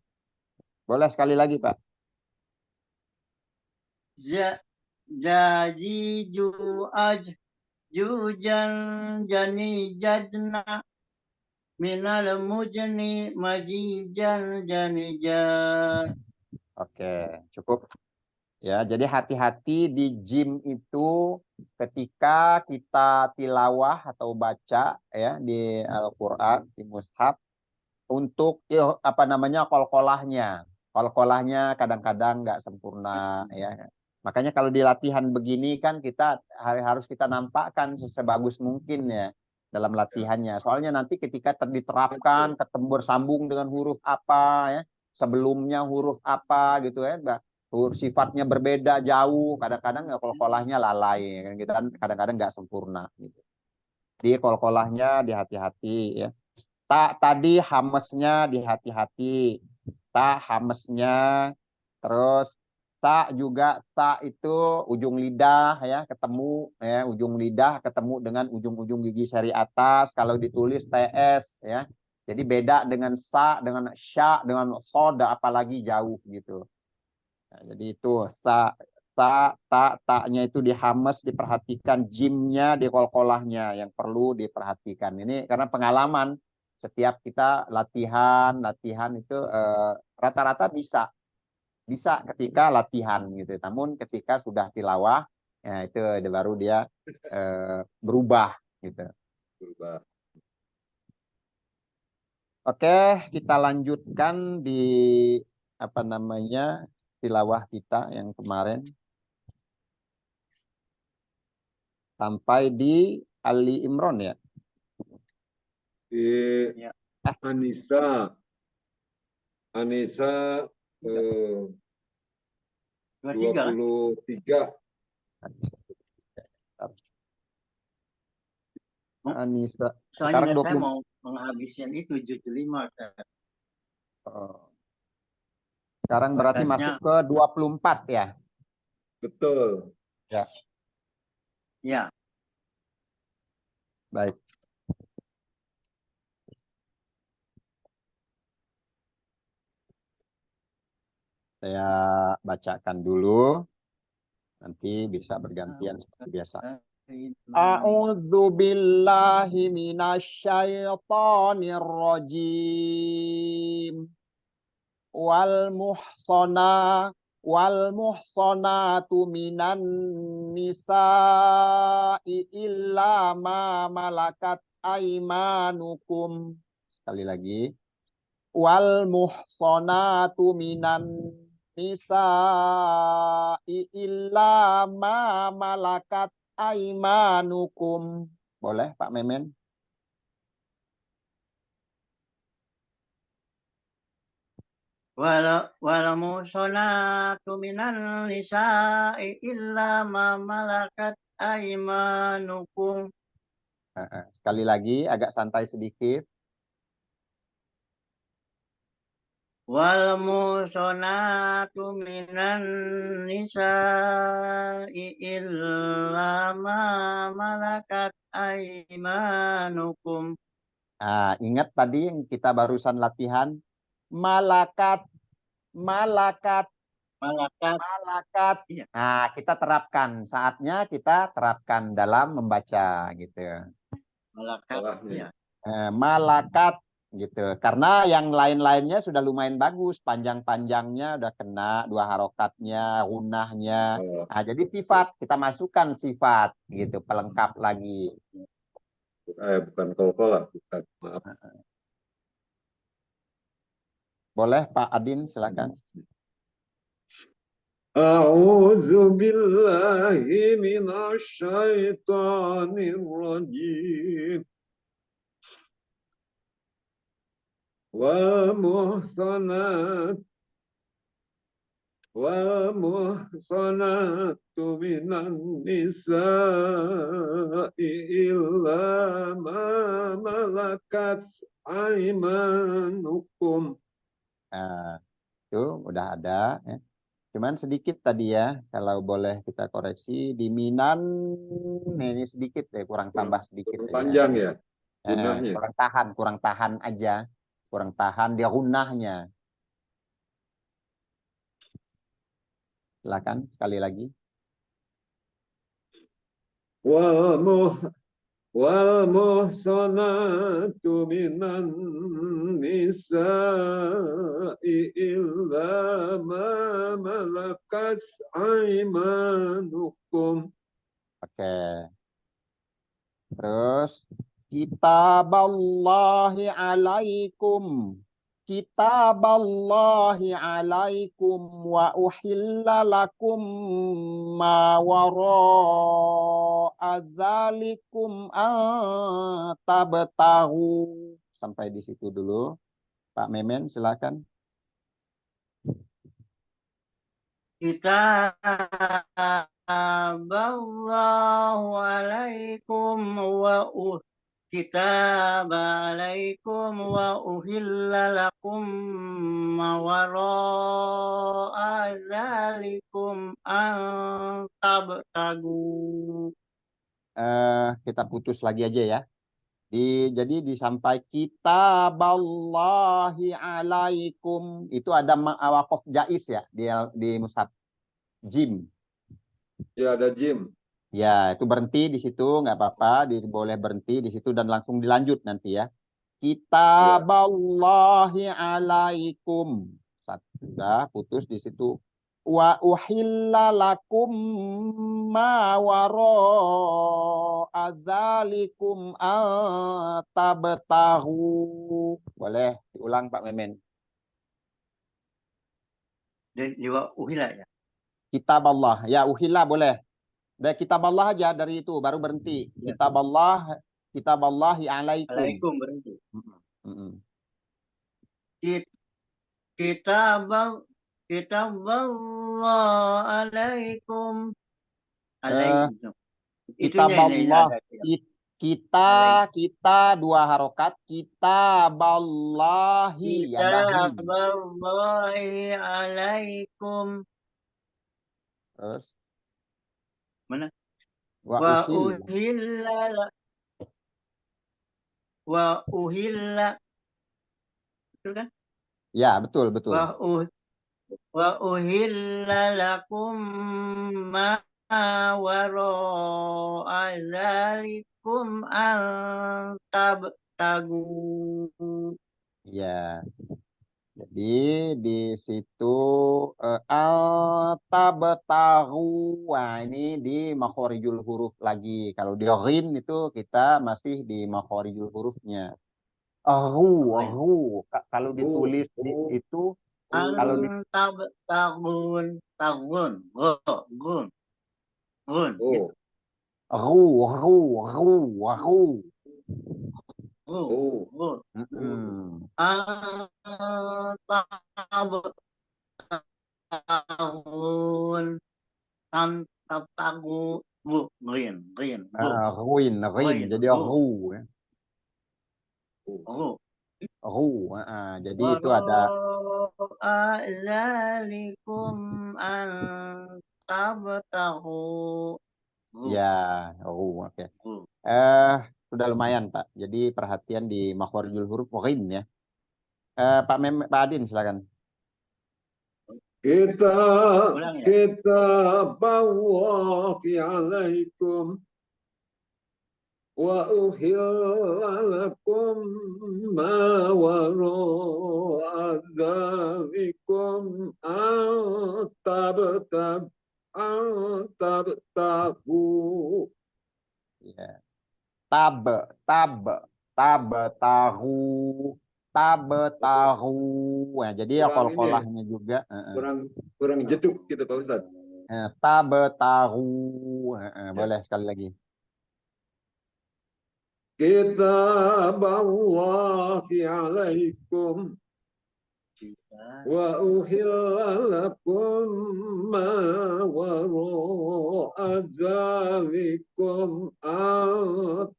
Boleh sekali lagi, Pak. Jaji ju aj. Ju jani jajna. Minal mujni majijan janija. Oke, cukup. Ya, jadi hati-hati di jim itu ketika kita tilawah atau baca ya di Al-Qur'an, di mushaf untuk apa namanya qalqalahnya. Qalqalahnya kadang-kadang nggak sempurna ya. Makanya kalau di latihan begini kan kita harus kita nampakkan sebagus mungkin ya dalam latihannya. Soalnya nanti ketika diterapkan ketemu bersambung dengan huruf apa ya, sebelumnya huruf apa gitu ya, sifatnya berbeda jauh, kadang-kadang qalqalahnya lalai kan kita kadang-kadang nggak sempurna gitu. Di qalqalahnya dihati-hati ya. Tak tadi hamesnya dihati-hati. Tak hamesnya. Terus tak juga tak itu ujung lidah ya ketemu ya ujung lidah ketemu dengan ujung-ujung gigi seri atas kalau ditulis TS ya. Jadi beda dengan sa, dengan sya, dengan soda apalagi jauh gitu. Nah, jadi itu taknya itu dihames, diperhatikan jimnya, di qalqalahnya yang perlu diperhatikan. Ini karena pengalaman setiap kita latihan itu rata-rata bisa ketika latihan gitu. Namun ketika sudah tilawah ya itu baru dia berubah gitu. Berubah. Oke, kita lanjutkan di apa namanya tilawah kita yang kemarin sampai di Ali Imran ya. Ya. Anissa 23. Anissa Soalnya sekarang saya 20. mau menghabiskan itu juz 5. Oh. Sekarang berarti masuk Batasnya ke 24 ya. Betul. Ya, ya. baik. Saya bacakan dulu, nanti bisa bergantian seperti biasa. A'udzu billahi minasyaitonir rajim. Wal muhsanatu minan nisa'i illa ma malakat aimanukum. Sekali lagi. Wal muhsanatu minan nisa'i illa ma malakat aimanukum. Boleh Pak Memen? Wala musonatu minan nisa'i illa ma malakat aimanukum. Sekali lagi agak santai sedikit. Wal musonatu minan nisa'i illa ma malakat aimanukum. Ingat tadi yang kita barusan latihan. Malakat, malakat, Malakat. malakat. Iya. Kita terapkan. Saatnya kita terapkan dalam membaca gitu. Malakat. Salahnya. Ya. Malakat gitu. Karena yang lain-lainnya sudah lumayan bagus, panjang-panjangnya udah kena, dua harokatnya, gunahnya. Oh, Jadi sifat kita masukkan sifat gitu, pelengkap lagi. bukan kolkolah, bukan. Maaf. Boleh Pak Adin, silakan. A'udzu billahi minasyaitonir rajim. والمحصنات من النساء إلا ما ملكت أيمانكم. Itu udah ada. Ya. Cuman sedikit tadi ya, kalau boleh kita koreksi di Minan, ini sedikit deh, kurang tambah sedikit aja. Panjang ya, gunahnya. Kurang tahan aja, kurang tahan dia gunahnya. Silakan sekali lagi. والمحصنات من النساء إلا ما ملكت أيمانكم. Oke. Terus kitaballahi alaikum. Kitaballahi alaikum wa uhilla lakum ma wara'a dzalikum an tabtahu. Sampai di situ dulu. Pak Memen silakan. Kitaballahu alaikum wa uhilla lakum ma wara'a dzalikum an tabtagu. Kita putus lagi aja ya. Jadi disampai kitaballahi alaikum. Itu ada waqaf jais ya di mushaf. Jim. Ya, ada jim. Ya, itu berhenti di situ, nggak apa-apa, boleh berhenti di situ dan langsung dilanjut nanti ya. Kitaballahi alaikum. Sudah putus di situ. Wa uhilla lakum ma wara'a dzalikum tabtahu. Boleh diulang Pak Memen. Dan juga uhila ya. Kitaballah. Ya uhilla boleh. Dari kitaballah aja dari itu baru berhenti. Ya. Kitaballahi alaikum. Alaikum berhenti. Kitaballah alaikum. Alaikum. Itunya ini ada. Kita dua harokat. Kitaballahi ada hi. Kitaballahi alaikum. Terus Mana? wa Wa uhil. uhilla wa uhilla. Betul kan? Ya, betul, betul. Wa uhilla lakum ma wara'a dzalikum an tabtagu. Ya. Jadi di situ al-tabtahu. Wah, ini di makhorijul huruf lagi. Kalau di ghin itu kita masih di makhorijul hurufnya. Kalau Oh, ditulis oh, itu An oh, kalau di tagun gun gitu. oh, ru. Gu oh, gu Mm-mm. an tabtagun tan tabtagu gu green gu Rin. Jadi gu ru. Ya. oh. gu Ru. Jadi itu ada wara'a dzalikum an tabtagu gu ya ru. Oke. gu. Eh sudah lumayan Pak. Jadi perhatian di makhorijul huruf rin ya. Pak Adin silakan. Ulang ya. Kitaballahi alaikum wa uhilla lakum ma wara'a dzalikum tabtabu. Ya. Tab, tab, tab tahu, tab tahu. Nah, jadi ya Kurang ini, kol-kolahnya juga. kurang kurang jeduk gitu Pak Ustadz. Tab tahu. Ya. Boleh sekali lagi. Kitaballahi alaikum wa uhilla lakum ma wara'a dzalikum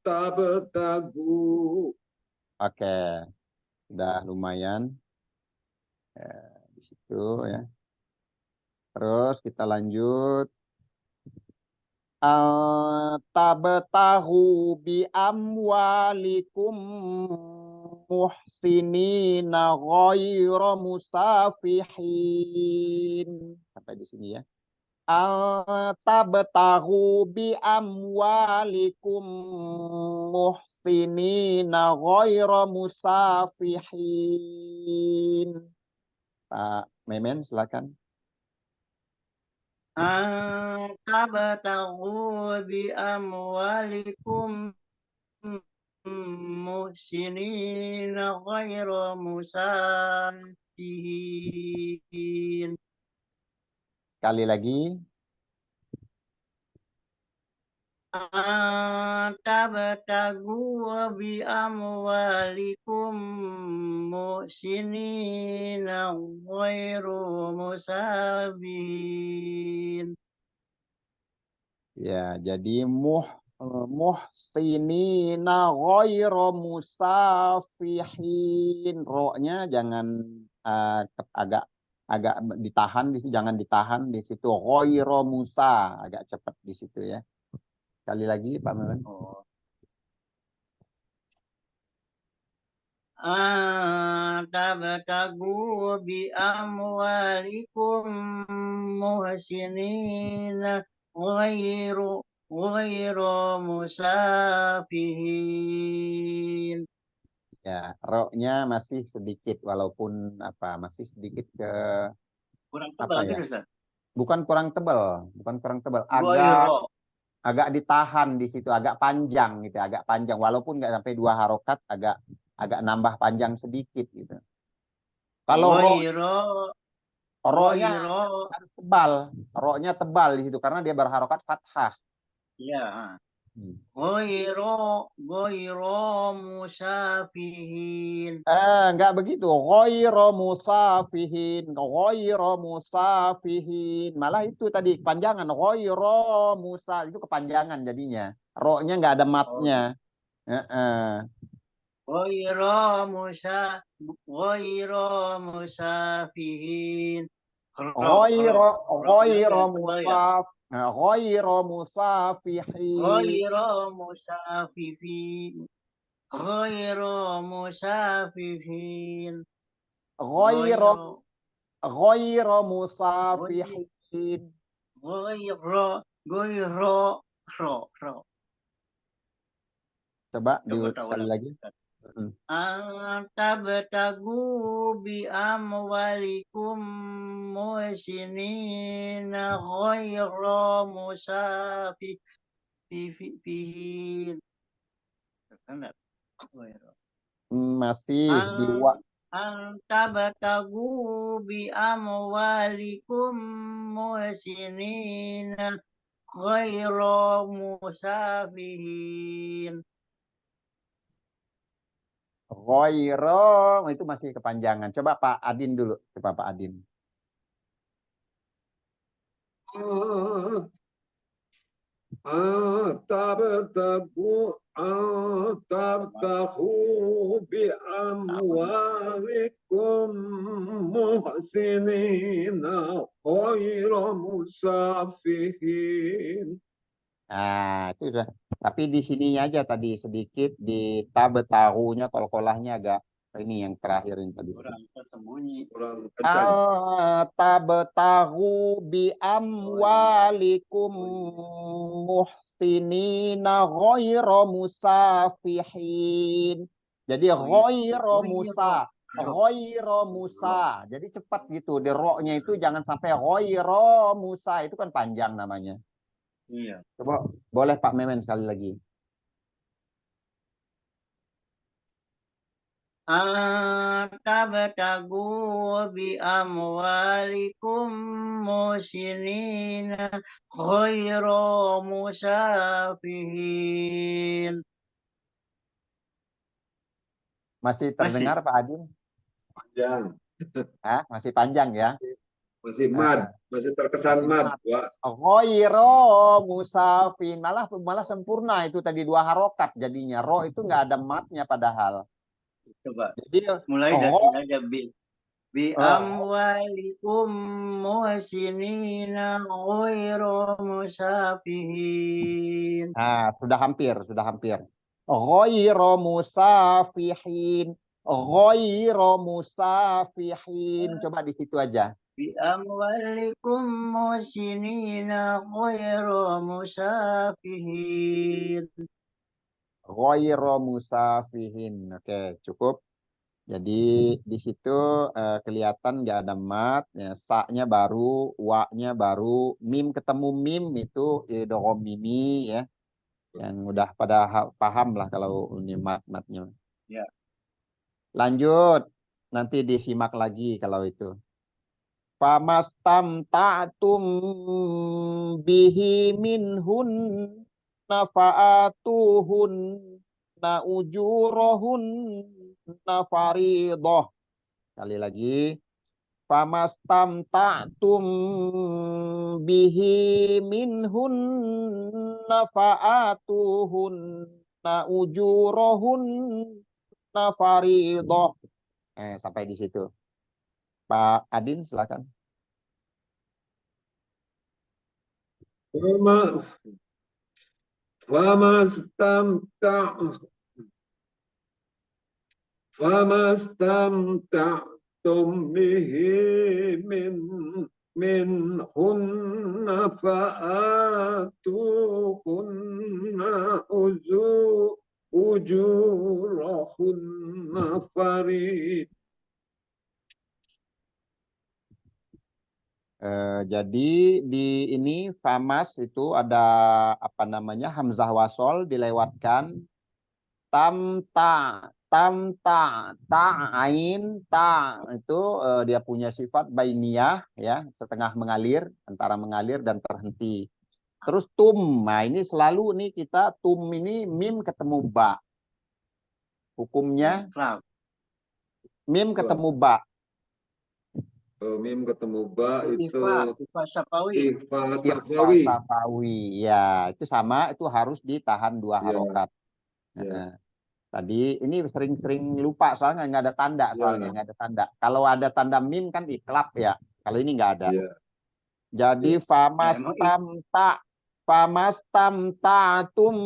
tabtagu. Oke, udah lumayan di situ ya. Terus kita lanjut. Tabtahu bi amwalikum muhsinina ghayra musafihin. Sampai di sini ya. Tabtahu bi amwalikum muhsinina ghayra musafihin. Pak Memen silakan. An tabtagu bi amwalikum muhsinina ghairu musafihin. Sekali lagi. An tabtagu bi amwalikum muhsinina ghairu musafihin. Ya, jadi muhsinina ghairu musafihin. Ro-nya jangan agak agak ditahan di situ, jangan ditahan di situ. Ghairu musa, agak cepat di situ ya. Sekali lagi Pak Memen. Tabtagu bi amwalikum muhsinina ghairu musafihin. Ya, ro-nya masih sedikit walaupun masih sedikit ke Kurang apa tebal ya? gitu, Ustaz. Bukan kurang tebal, bukan kurang tebal. Ghairu. Agak ditahan di situ, agak panjang gitu, agak panjang walaupun nggak sampai 2 harokat, agak nambah panjang sedikit gitu. Kalau Ghairu. ro-nya Ghairu. harus tebal, ro-nya tebal di situ karena dia berharokat fathah. Ya. Hmm. Ghairu musafihin. Nggak begitu. Ghairu musafihin, ghairu musafihin. Malah itu tadi kepanjangan ghairu musa itu kepanjangan jadinya. Ro-nya nggak ada matnya. Ghaira musafihin. Ghaira ghaira Tebal ya. musaf ghaira musafihin. Ghaira musafifin. Ghaira musafifin. Ghaira Ghaira ghaira musafihin. Ghaira Ghaira ro. Coba Coba sekali ulang. lagi. Tabtagu bi amwalikum muhsinina ghayra musafihin. Enggak. Masih di Tabtagu bi amwalikum muhsinina ghayra musafihin. ghaira itu masih kepanjangan. Coba Pak Adin dulu. Coba Pak Adin. tabtahu bi amwalikum muhsinina ghayra musafihin. Nah, itu sudah. Tapi di sininya aja tadi sedikit di tabetahunya kolkolahnya agak ini yang terakhir ini tadi. Kurang tersembunyi. Kurang kencang. Tabetahu bi amwalikum muhsinina ghayra musafihin. Jadi ghayra musa. Jadi cepat gitu. Di ro-nya itu jangan sampai ghayra musa. Itu kan panjang namanya. Iya. Coba boleh Pak Memen sekali lagi. Tabtagu bi amwalikum muhsinina ghayra musafihin. Masih terdengar Pak Adin? Panjang. Masih panjang ya? Masih mad, masih terkesan mad, Pak. Ghayra musafin, malah sempurna itu tadi 2 harokat jadinya. Ro itu nggak ada matnya padahal. Coba. Jadi Mulai dari sini aja bi amwalikum muhsinina ghayra musafihin. sudah hampir. Ghayra musafihin. Ghayra musafihin. Coba di situ aja. Bi amwalikum muhsinina ghayra musafihin. Ghayra musafihin. Oke, cukup. Jadi di situ kelihatan nggak ada mat, ya, sa-nya baru, wa-nya baru, mim ketemu mim itu idgham mimi ya. Yang udah pada paham lah kalau ini matnya. Ya. Lanjut, nanti disimak lagi kalau itu. Famastamta'tum bihi minhun nafa'atuhun na ujurahun faridah. Sekali lagi. Famastamta'tum bihi minhun nafa'atuhun na ujurahun faridah. Sampai di situ. Pak Adin silakan. فَمَسْتَمْتَعْتُمْ بِهِ مِنْهُنَّ فَآتُوهُنَّ أُجُورَهُنَّ فريضة. Jadi di ini famas itu ada apa namanya hamzah wasol dilewatkan tamta ta'ain ta itu dia punya sifat bainiyah ya, setengah mengalir, antara mengalir dan terhenti. Terus tum, nah ini selalu nih kita tum ini mim ketemu ba. Hukumnya mim ketemu ba. Mim ketemu ba itu Ifa safawi. Safawi. Ya, itu sama, itu harus ditahan 2 harokat. Ya. Tadi ini sering-sering lupa soalnya nggak ada tanda, soalnya Ya. nggak ada tanda. Kalau ada tanda mim kan iklab ya. Kalau ini nggak ada. Ya. Jadi Ya. Ya, emang famas tamta'tum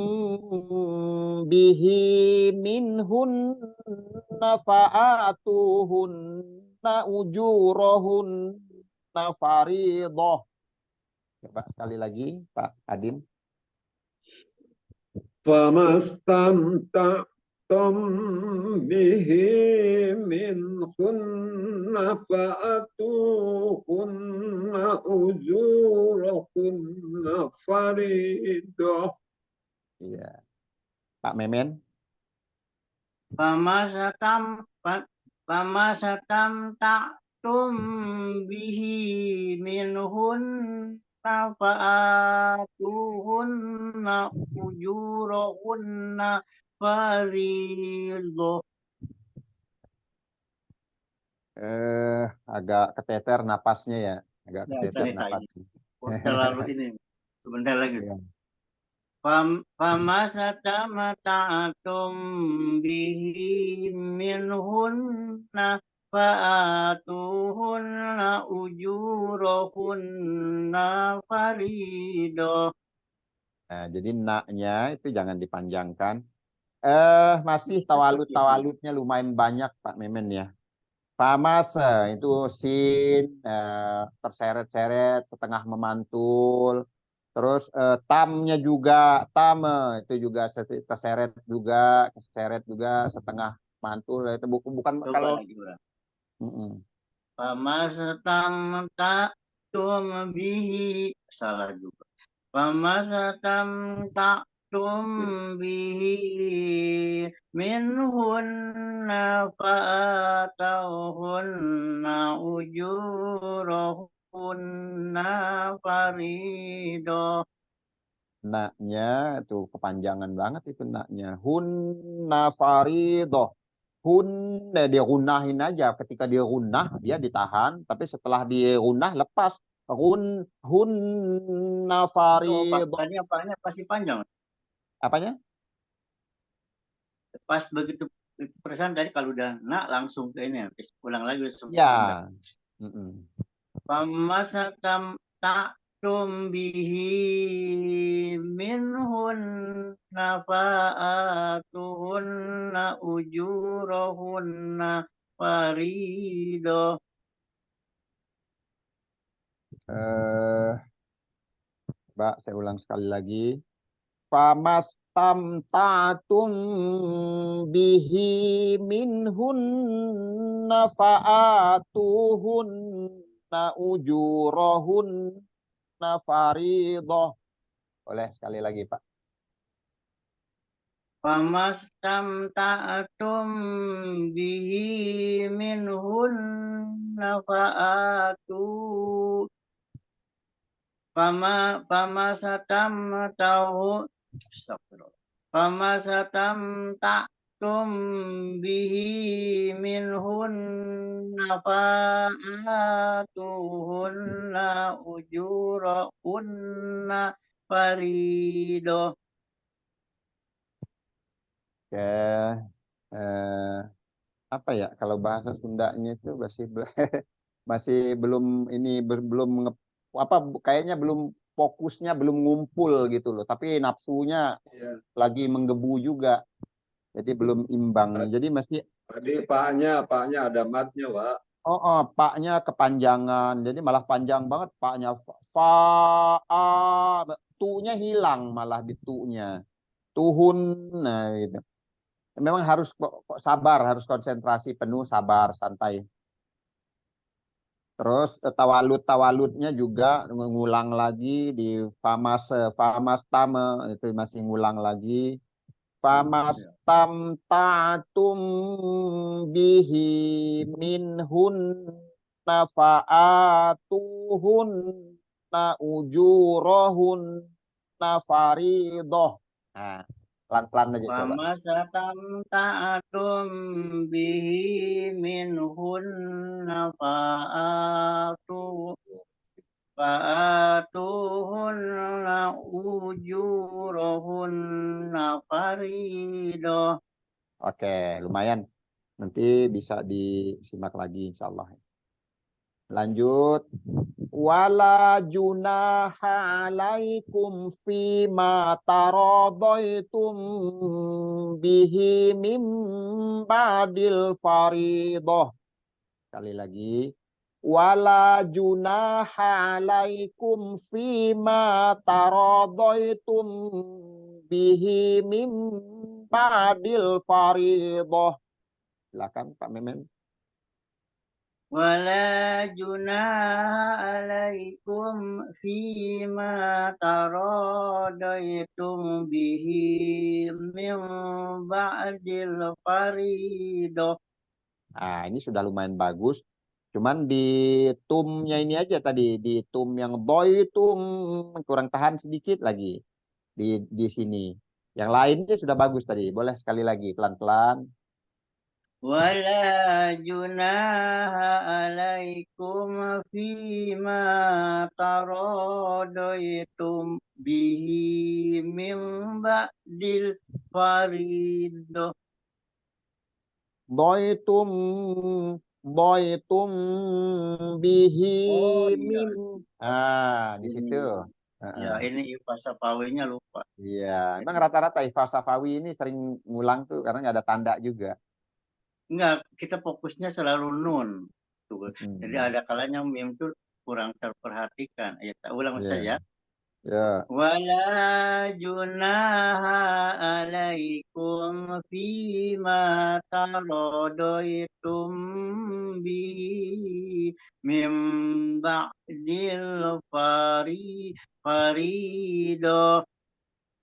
bihi minhunna fa'atuhunna ujurahunna faridah. Coba sekali lagi Pak Adin. فَمَسْتَمْتَعْتُمْ بِهِ مِنْهُنَّ فَآتُوهُنَّ أُجُورَهُنَّ فَرِيضَةً. Iya. Pak Memen. Pamasatam taktum bihi minhun fa'atuhunna ujurahunna faridoh. Agak keteter napasnya ya. Agak Ya, keteter tadi ini. napasnya. Terlalu ini. Sebentar lagi. Iya. Famasatamta'tum bihi minhunna fa'atuhunna ujurahunna faridoh. Nah, jadi naknya itu jangan dipanjangkan. Masih tawaludnya lumayan banyak Pak Memen ya. Famas itu sin terseret-seret setengah memantul. Terus tamnya juga itu juga keseret juga setengah mantul. Itu bukan Coba kalau lagi ulang. mm-mm. Famasatamta'tum bihi. Salah juga. Famasatamta'tum bihi minhunna fa'atauhunna ujurahunna faridoh. Naknya itu kepanjangan banget itu naknya. Hunna faridoh. Hun dia gunahin aja. Ketika dia gunah dia ditahan. Tapi setelah dia gunah lepas. Hunna Oh, faridoh. tadi apanya pasti panjang. Apanya? Pas begitu perasaan tadi kalau udah nak langsung ke ini. Ulang lagi langsung pendek. Ya. Mm-mm. Pamasatam taktum bihi minhun nafa'atuhunna ujurahunna faridoh. Eh, Mbak, saya ulang sekali lagi. Famas tamta'tum bihi minhun nafa'atuhunna ujurahunna faridoh. Boleh sekali lagi, Pak. Pamastam ta'atum bihi minhun nafa'atu. Pamasatam tahu. Astagfirullah. Pamasatam taktum bihi minhun nafa'atuhunna ujurahunna faridoh. Oke. Eh, apa ya? Kalau bahasa Sundanya itu masih masih belum ini belum apa kayaknya belum fokusnya belum ngumpul gitu loh. Tapi nafsunya Ya. lagi menggebu juga. Jadi belum imbang nih. Jadi masih Tadi paknya ada matnya, Pak. paknya kepanjangan. Jadi malah panjang banget paknya. Fa a tu-nya hilang malah di tu-nya. Tuhun nah gitu. Memang harus kok sabar, harus konsentrasi penuh, sabar, santai. Terus tawaludnya juga mengulang lagi di famas tame itu masih ngulang lagi. Famas tam tatum bihi minhun nafa'atuhun na ujurahun nafaridoh. Nah, pelan-pelan aja coba. Pamasatam ta'atum bihi minhun nafa'atu. Fa'atuhunna ujurahunna ya'lamuna farido. Oke, lumayan. Nanti bisa disimak lagi insya Allah. Lanjut. Wala junaha alaikum fima taradaitum bihi mim ba'dil faridah. Sekali lagi. Wala junaha alaikum fima taradaitum bihi mim ba'dil faridah. Silakan Pak Memen. Wala junaha alaikum fima taradaitum bihi min ba'dil farido. Nah, ini sudah lumayan bagus. Cuman di tumnya ini aja tadi, di tum yang doi tum kurang tahan sedikit lagi di sini. Yang lainnya sudah bagus tadi. Boleh sekali lagi pelan-pelan. Wala junaha alaikum fima taradaitum bihi min ba'dil farido. Doi tum bihi Oh iya, min. Ah, di situ. ini. Ya, Heeh. ini bahasa Pawinya lupa. Iya, emang rata-rata Ifal Safawi ini sering ngulang tuh karena nggak ada tanda juga. Enggak, kita fokusnya selalu nun. Tuh. Jadi Hmm. ada kalanya mim itu kurang terperhatikan. Ya, tak ulang Ustaz Iya, ya. ya. Wala junaha alaikum fima taradaitum bi mim ba'dil farido.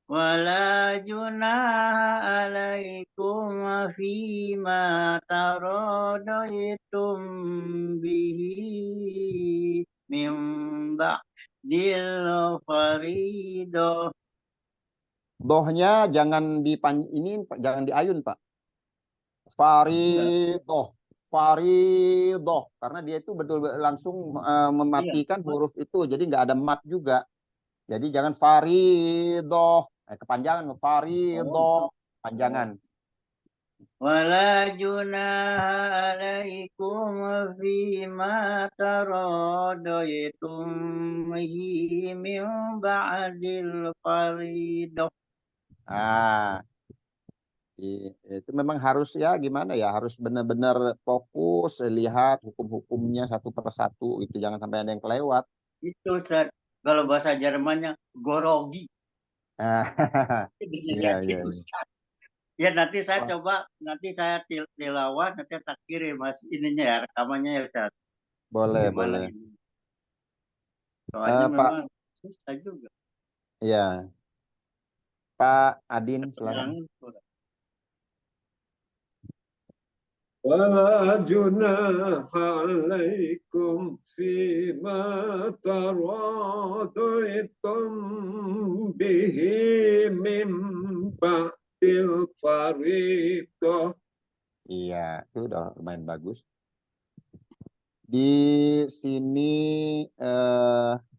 ولا جناح عليكم فيما تراضيتم به من بعد الفريضة. Dohnya jangan ini jangan diayun Pak. Enggak. Faridoh, faridoh, karena dia itu betul langsung Iya. mematikan huruf itu, jadi nggak ada mat juga. Jadi jangan faridoh, kepanjangan Oh. faridoh, Oh. panjangan. ولا جناح عليكم فيما تراضيتم به من بعد الفريضة. Ah, itu memang harus ya gimana ya, harus benar-benar fokus lihat hukum-hukumnya satu persatu itu jangan sampai ada yang kelewat. Itu Ustaz, kalau bahasa Jermannya gorogi. Ah, iya iya. Dilihatin Iya. Ustaz. Ya nanti saya Wah, coba, nanti saya tilawah, nanti tak kirim mas ininya ya, rekamannya ya Ustaz. boleh Gimana boleh. ini? Soalnya Pak, memang susah juga. ya Pak Adin silakan. Terangin kurang. ولا جناح عليكم فيما تراضيتم به من بعد الفريضة. Iya, itu udah lumayan bagus. Di sini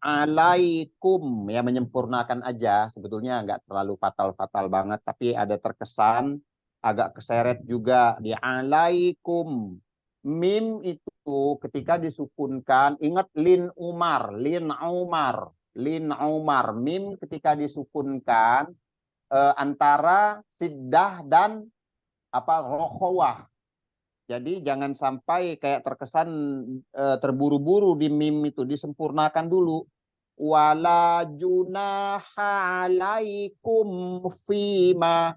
alaikum ya menyempurnakan aja sebetulnya nggak terlalu fatal-fatal banget tapi ada terkesan agak keseret juga di alaikum. Mim itu ketika disukunkan ingat lin Umar mim ketika disukunkan antara siddah dan apa rokhawah. Jadi jangan sampai kayak terkesan terburu-buru di mim itu disempurnakan dulu. Wala junaha alaikum fima.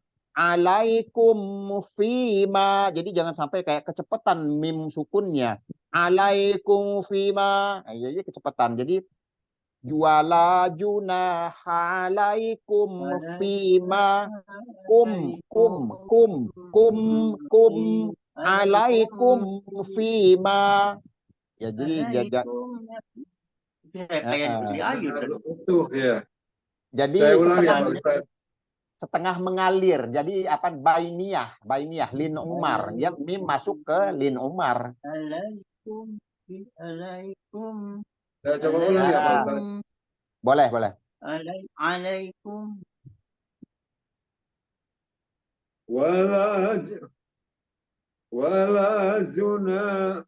Jadi jangan sampai kayak kecepatan mim sukunnya. Alaikum fima. Nah, jadi kecepatan. Jadi wala junaha alaikum fima kum alaikum fima ya jadi jaga Alaikum. Kayak di ayun kan. Utuh ya. jadi Saya ulang ya Pak Pesannya Ustaz. setengah mengalir jadi apa bainiyah Lin Umar ya mim masuk ke Lin Umar alaikum, alaikum, Saya coba ulang ya Pak ah, Ustaz. alaikum, boleh alaikum. ولا ج- ولا جناح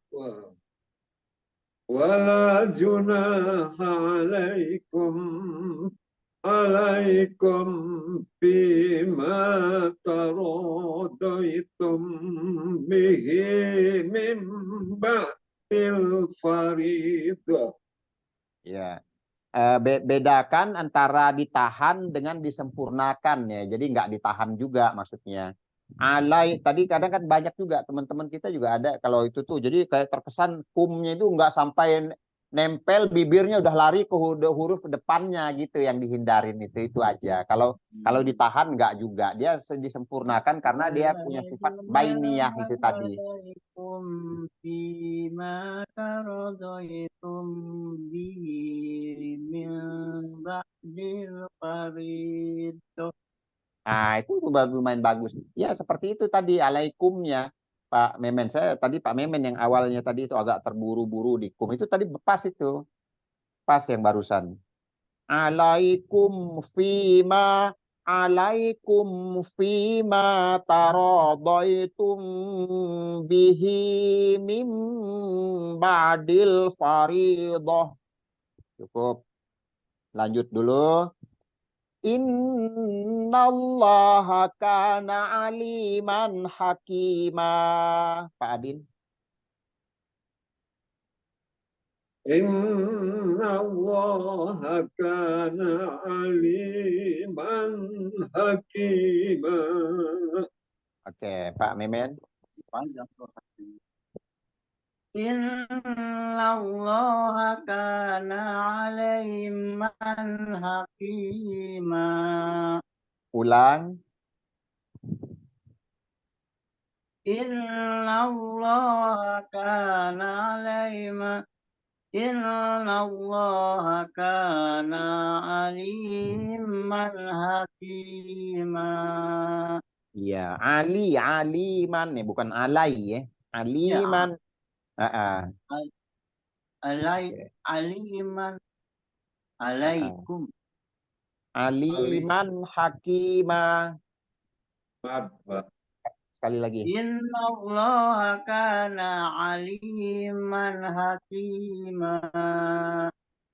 ولا جناح عليكم فيما تراضيتم به من بعد الفريضة. Ya. Bedakan antara ditahan dengan disempurnakan ya. Jadi nggak ditahan juga maksudnya. Alai tadi kadang kan banyak juga teman-teman kita juga ada kalau itu tuh. Jadi kayak terkesan kumnya itu nggak sampai nempel bibirnya udah lari ke huruf depannya gitu yang dihindarin itu aja. Kalau kalau ditahan nggak juga. Dia disempurnakan karena dia punya sifat bainiyah itu tadi. عليكم فيما ترضيتم به من بعد الفريضة. Nah, itu lumayan bagus. Ya, seperti itu tadi alaikumnya Pak Memen. Saya tadi Pak Memen yang awalnya tadi itu agak terburu-buru di kum. Itu tadi pas itu. Pas yang barusan. Alaikum fima alaikum fima taradaitum bihi mim ba'dil faridah. Cukup. Lanjut dulu. Innallaha kana aliman hakima. Pak Adin. إن الله كان عليما حكيما. Oke, Pak Memen. Panjang tuh. Innallaha kana aliman hakima. Ulang. Innallaha kana aliman. Innallaha kana aliman hakima. Iya, aliman nih, bukan alai ya. Ya, Aliman. Oke. aliman Ah. alaikum. Aliman hakima. Maaf. Sekali lagi. Innallaha kana aliman hakima.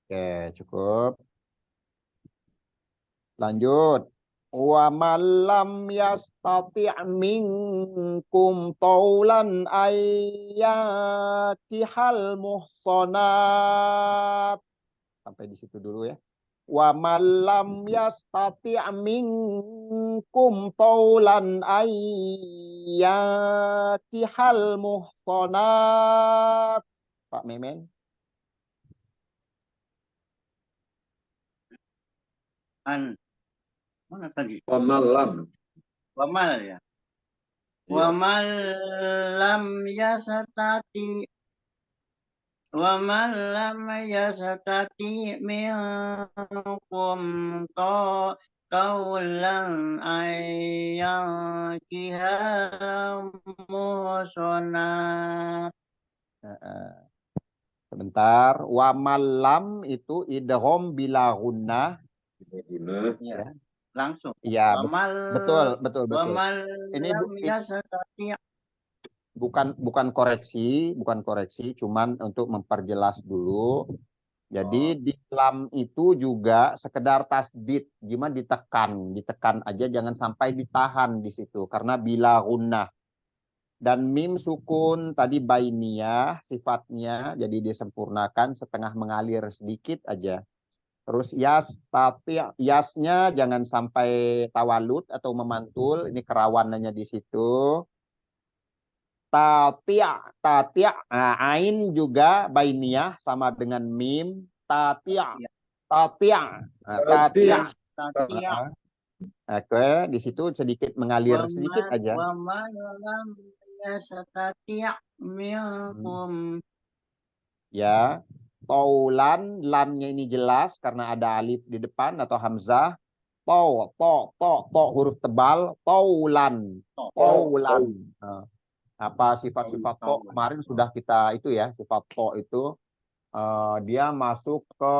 Oke, cukup. Lanjut. Wa malam yastati' minkum taulan ayyatihal muhsanat. Sampai di situ dulu ya. Wa malam yastati' minkum taulan ayyatihal muhsanat. Pak Memen. Mana tadi? Malam. Wamal ya. Ya. Wamal lam yastati minkum qawlan ayyakihal muhsanat. Sebentar. Wa malam itu idgham bila gunnah. Guna. Ya. Langsung. Iya, betul. Wamal Ini lam yastati. bukan koreksi, cuman untuk memperjelas dulu. Jadi di lam itu juga sekedar tasdid, gimana ditekan aja, jangan sampai ditahan di situ karena bila gunnah. Dan mim sukun tadi bainiyah sifatnya, jadi disempurnakan setengah mengalir sedikit aja. Terus yasnya jangan sampai tawalud atau memantul, ini kerawanannya di situ. Tatia, ain juga bainiyah sama dengan mim. Tatia. Oke, di situ sedikit mengalir sedikit aja. Wamal lam yastati minkum. Ya, taulan, lannya ini jelas karena ada alif di depan atau hamzah. To huruf tebal, taulan. Apa sifat-sifat to kemarin sudah kita itu ya, sifat to itu dia masuk ke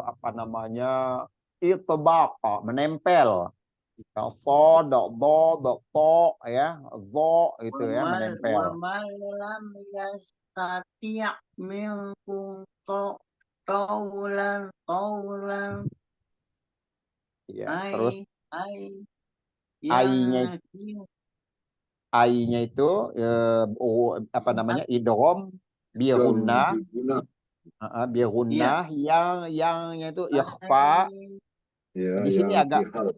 apa namanya itbaq, menempel. So, do, to, ya, zo itu ya menempel. Waman lam yastati' minkum taulan Ya, terus ai ai-nya yakin ai-nya itu apa namanya? Idgham Dan bigunna, guna. iya yang-nya itu ikhfa. ai Ya, Di sini yang agak kihal.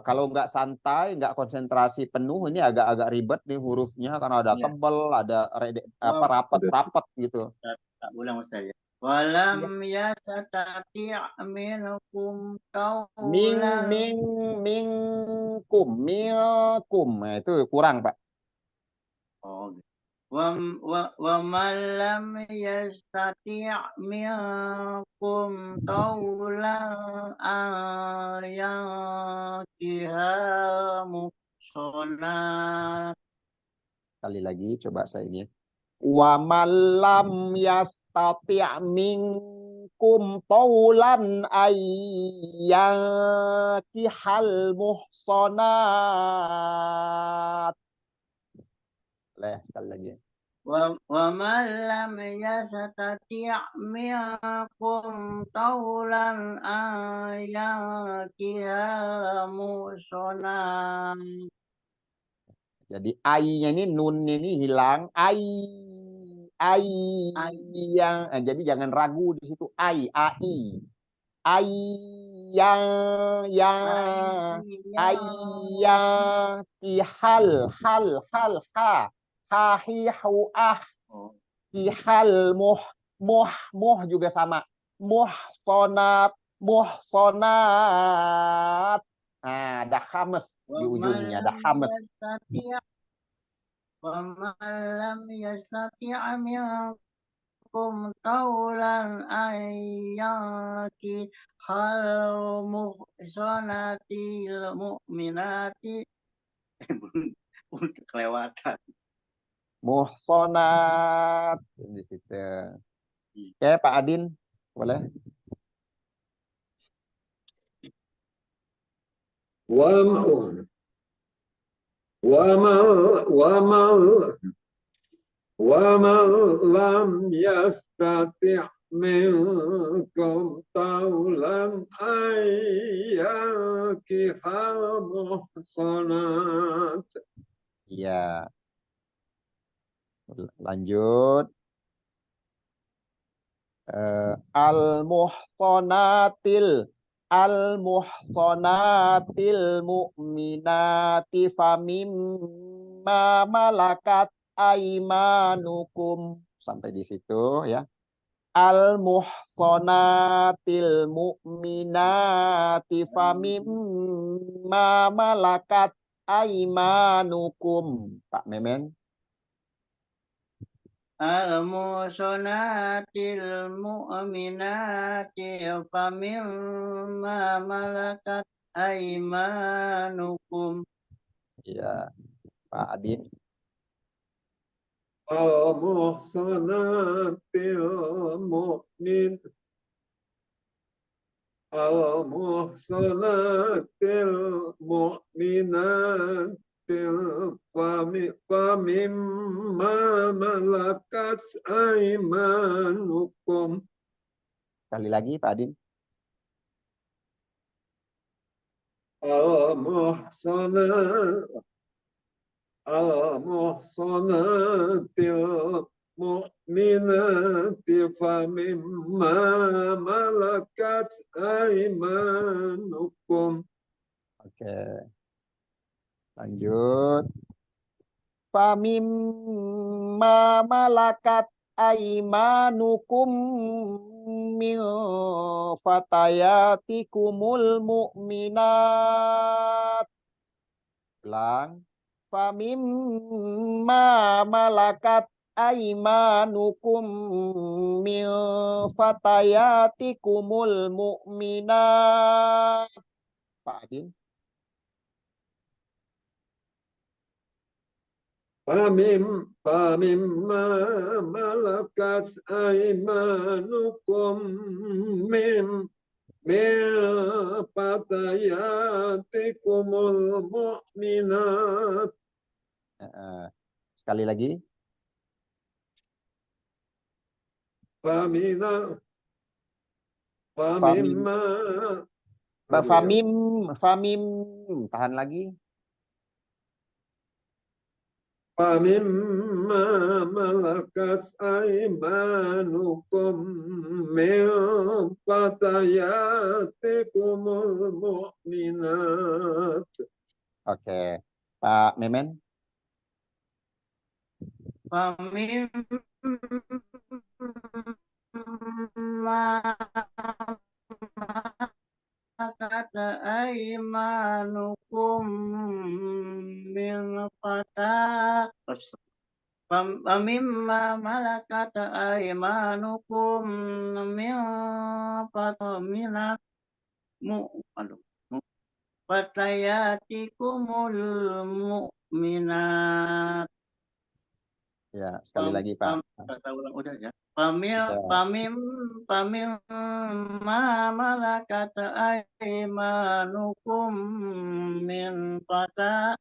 kalau nggak santai, nggak konsentrasi penuh, ini agak-agak ribet nih hurufnya karena ada iya tebel, ada apa wa Udah. rapet-rapet gitu. tak ulang Ustaz ya. Walam Iya. yastati' minkum Ming taulan ming milkum. Nah, itu kurang, Pak. oh wa man lam yastati' minkum taulan ayakiha muhsanat Sekali lagi coba saya ini. Wa malam yastati' minkum taulan ayyakihal muhsanat. Sekali lagi. wa man lam yastati' minkum taulan ayakiha muhsanat Jadi ai-nya ini nun ini hilang. Ai yang jadi jangan ragu di situ. Ai yang yang ai ayyamu yang hal ha hi hu ah oh, hal muh juga sama. Muhsonat. Nah, ada khames wa di man ujungnya, ada lam khames. yastati' ومن لم يستطع منكم طولا أن ينكح المحصنات المؤمنات untuk kelewatan. Muhsonat di situ. Oke, Pak Adin, boleh? وما وما وما ومن لم يستطع منكم طولا أن ينكح المحصنات. Iya, lanjut. Al-muhsonatil mu'minati famimma malakat aimanukum. Sampai di situ ya. Al-muhsonatil mu'minati famimma malakat aimanukum. Pak Memen. Al-muhsanatil mu'minati famimma malakat aimanukum. Ya, Pak Adin. المحصنات المؤمن المحصنات المؤمنات فمما ملكت أيمانكم. Sekali lagi, Pak Adin. المحصنات المؤمنات فمما ملكت أيمانكم. Oke, lanjut. Famimma malakat aimanukum min fatayatikumul mu'minat. Ulang. Famimma malakat aimanukum min fatayatikumul mu'minat. Pak Adin. فمما ملكت أيمانكم من من فتياتكم المؤمنات. Sekali lagi. فمن Famim. فمما Famim. Tahan lagi. فمما ملكت أيمانكم من فتياتكم المؤمنات. Oke. Pak Memen. Kata aimanukum min fata Pamimma malakat aimanukum min fatamina fatayatikumul mu'minat. Ya, sekali lagi, Pak. Kata ulang udah ya. Ya. Pamimma malakat aimanukum min fata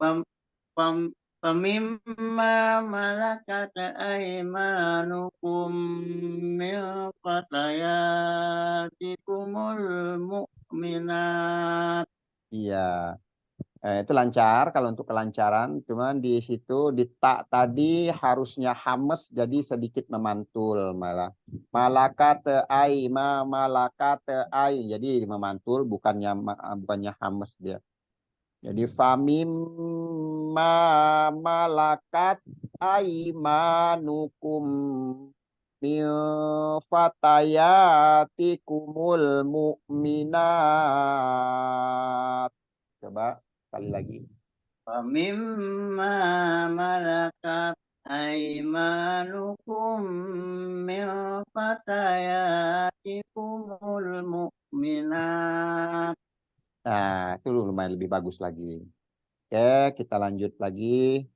pam pam Pamimma malakat aimanukum min fatayatikumul mu'minat. Iya. Itu lancar kalau untuk kelancaran. Cuman di situ di tak tadi harusnya hames jadi sedikit memantul malah. Malakat ai malakat ai. Jadi memantul bukannya hames dia. Jadi famim malakat aimanukum min fatayatikumul mu'minat. Coba sekali lagi. Pamimma malakat aimanukum min fatayatikumul mu'minat. Nah, itu lumayan lebih bagus lagi. Oke, kita lanjut lagi.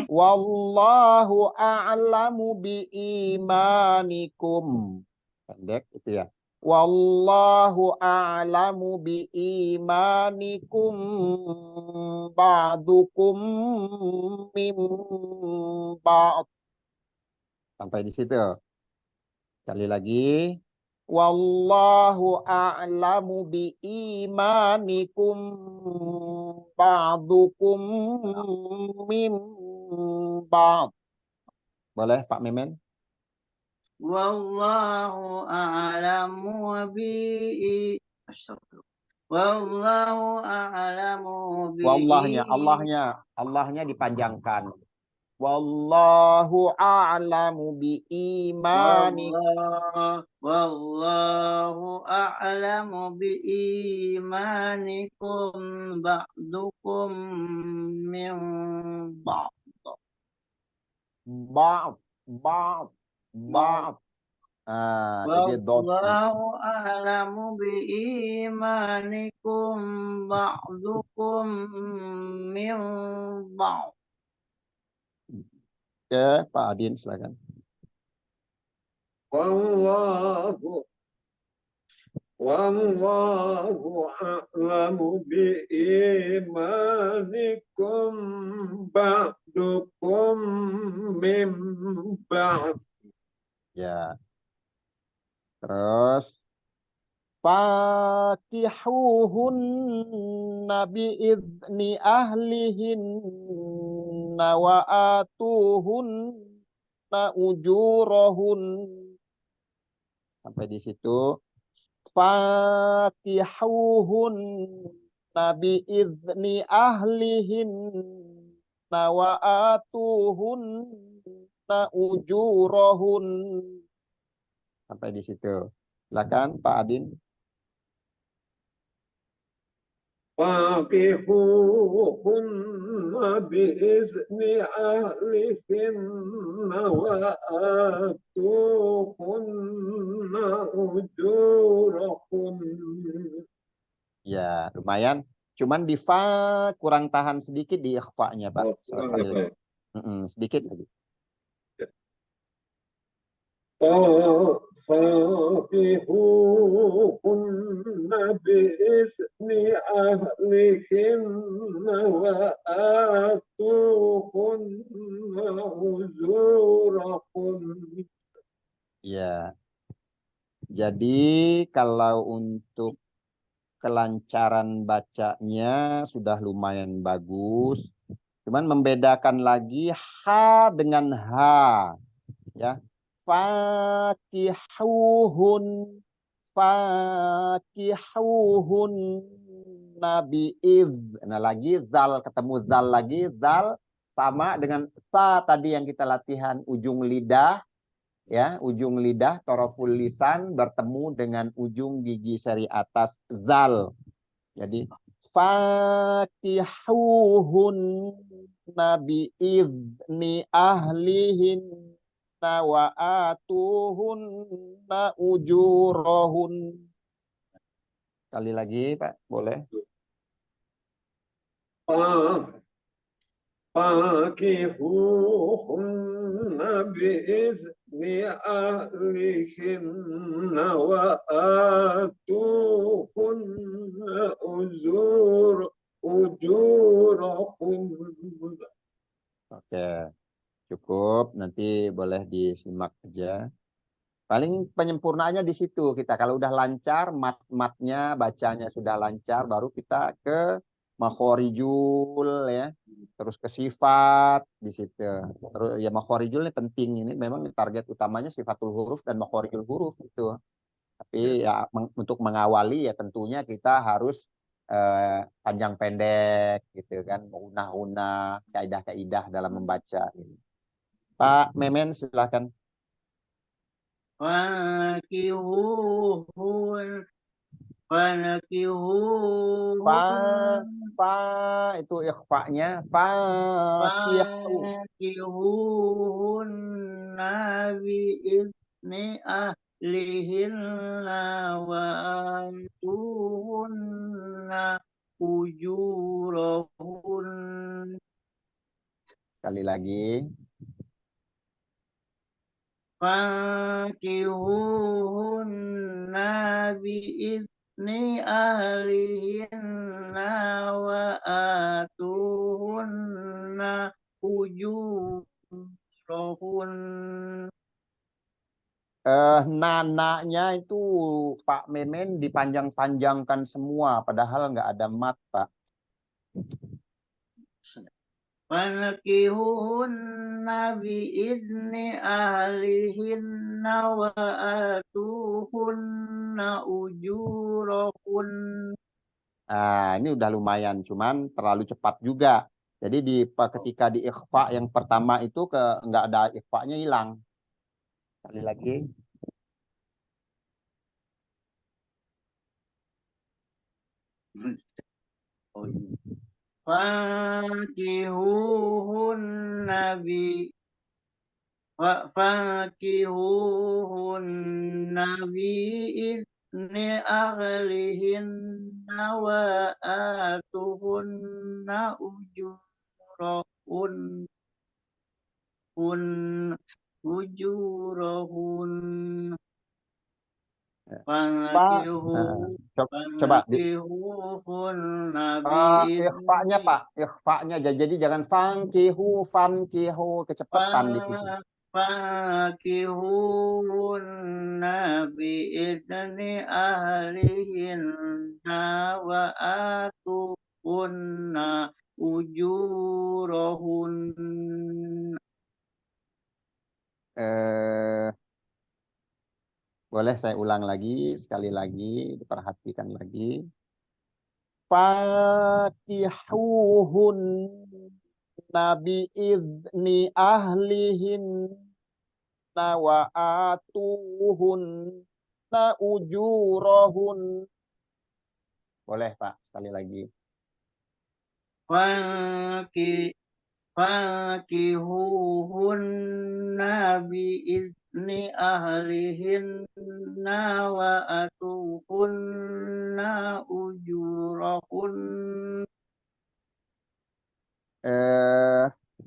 Wallahu a'lamu biimanikum. Pendek itu ya. Wallahu a'lamu biimanikum ba'dukum min ba'd. Sampai di situ. Sekali lagi. Wallahu a'lamu biimanikum ba'dukum min ba'd. Boleh Pak Memen? Wallahu a'lamu Wallahu a'lamu Allahnya dipanjangkan. Wallahu a'lamu biimanikum. Wallahu a'lamu biimanikum ba'dukum min ba'd. Ba'd. Jadi Wallahu a'lamu biimanikum ba'dukum min ba'd. Oke, Pak Adin silakan. Wallahu a'lamu biimanikum ba'dukum min ba'd. Ya. Terus Fatihuhunna bi'izni ahlihinna wa atuhunna ujurahun. Sampai di situ. Fatihuhunna bi'izni ahlihinna wa atuhunna ujurahun. Sampai di situ. Silakan Pak Adin. Faqihuhunna biizni ahlihinna wa atuhunna ujurahun. Ya, lumayan. Cuman di fa kurang tahan sedikit di ikhfa-nya, Pak. Oh, Sekali lagi. Sedikit lagi. فانكحوهن بإذن أهلهن وآتوهن أجورهن. Ya, jadi kalau untuk kelancaran bacanya sudah lumayan bagus. Cuman membedakan lagi H dengan H. Ya. Fakihuhun. Fakihuhun nabi iz. Nah lagi zal, ketemu zal lagi. Zal sama dengan sa tadi yang kita latihan ujung lidah. Ya, ujung lidah toroful lisan bertemu dengan ujung gigi seri atas zal. Jadi fakihuhun nabi izni ahlihin wa atuhun ujurahun. Sekali lagi Pak, boleh? فانكحوهن بإذن أهلهن وآتوهن أجورهن. Oke, cukup. Nanti boleh disimak aja. Paling penyempurnaannya di situ kita. Kalau udah lancar, mat-matnya, bacanya sudah lancar, baru kita ke makhorijul ya. Terus ke sifat di situ. Terus ya makhorijul ini penting, ini memang target utamanya sifatul huruf dan makhorijul huruf itu. Tapi ya untuk mengawali ya tentunya kita harus panjang pendek gitu kan, unah-unah, kaidah-kaidah dalam membaca. Pak Memen silakan. Fankihuhun Fa, Fankihuhun fa itu ikhfa-nya. Fa, kihu. Fankihuhun Nabi izni ahlihinna wa antuhunna ujurahun. Sekali lagi. Fankihuhunna biizni ahlihinna wa atuhunna ujurahun. Nananya itu Pak Memen dipanjang-panjangkan semua, padahal nggak ada mat, Pak. Fankihuhunna biizni ahlihinna wa atuhunna ujurahun. Nah, ini udah lumayan, cuman terlalu cepat juga. Jadi ketika di ikhfa yang pertama itu nggak ada ikhfa-nya hilang. Sekali lagi. Oh iya. Fankihuhunna biizni ahlihinna wa atuhunna ujurahun. Pak, coba Fankihuhunna biizni ikhfa-nya Pak, ikhfa-nya jadi jangan fankihu kecepatan di situ. Fakihunna biidni ahlihinna wa atuhunna ujurahun. Boleh saya ulang lagi, sekali lagi, diperhatikan lagi. Fakihuhun nabi izni ahlihin wa atuhun ujurahun. Boleh Pak, sekali lagi. Fankihuhunna biizni ahlihinna wa atuhunna ujurahun.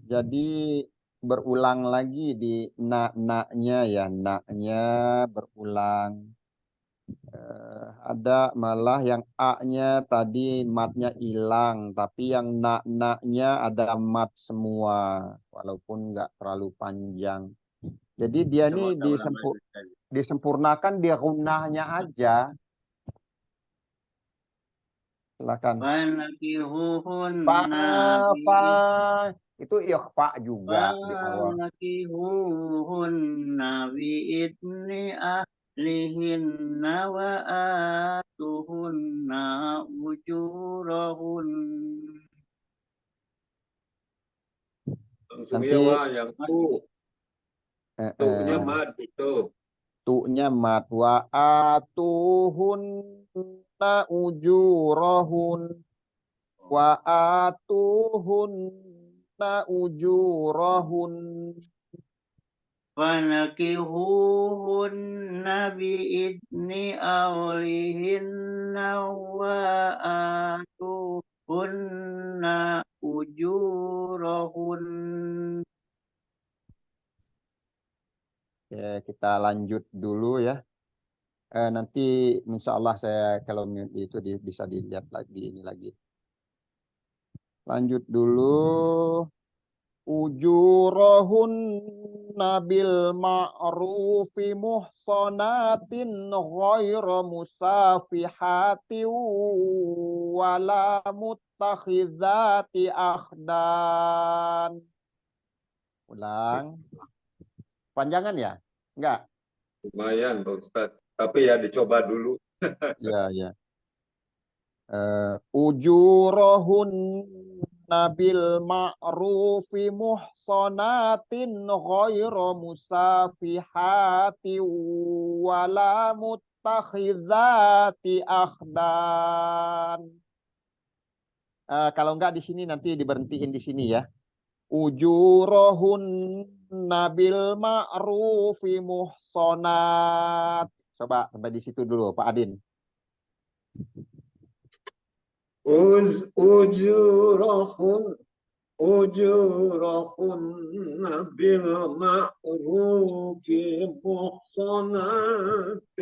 Jadi berulang lagi di nak-naknya ya, naknya berulang. Ada malah yang a-nya tadi matnya hilang, tapi yang nak-naknya ada mat semua, walaupun nggak terlalu panjang. Jadi dia Coba nih kita ulang lagi Ustaz. disempurnakan di gunnahnya aja. Silakan. Fankihuhunna Fa itu ikhfa juga di awal. Fankihuhunna biidni ahlihinna wa atuhunna ujurahun. Langsung Nanti ya wah yang tuh-nya eh, mad itu. tu'nya mat wa atuhunna ujurahun wa atuhunna ujurahun. Fanakihuhunna biidni awlihinna wa atuhunna ujurahun. Ya, kita lanjut dulu ya. Nanti insya Allah saya kalau itu bisa dilihat lagi ini lagi. Lanjut dulu. Ujurahunna bil ma'rufi muhsanatin ghayra musafihati wala muttakhizati akhdan. Ulang. Panjangan ya? Enggak? Lumayan Pak Ustadz. Tapi ya dicoba dulu. Ya, ya. Ujurahun nabil ma'rufi muhsanatin ghayra musafihati wala muttakhizati akhdan. Kalau enggak di sini nanti diberhentiin di sini ya. Ujurahun nabil ma'rufi muhsanat. Coba sampai di situ dulu Pak Adin. أجورهن بالمعروف محصنات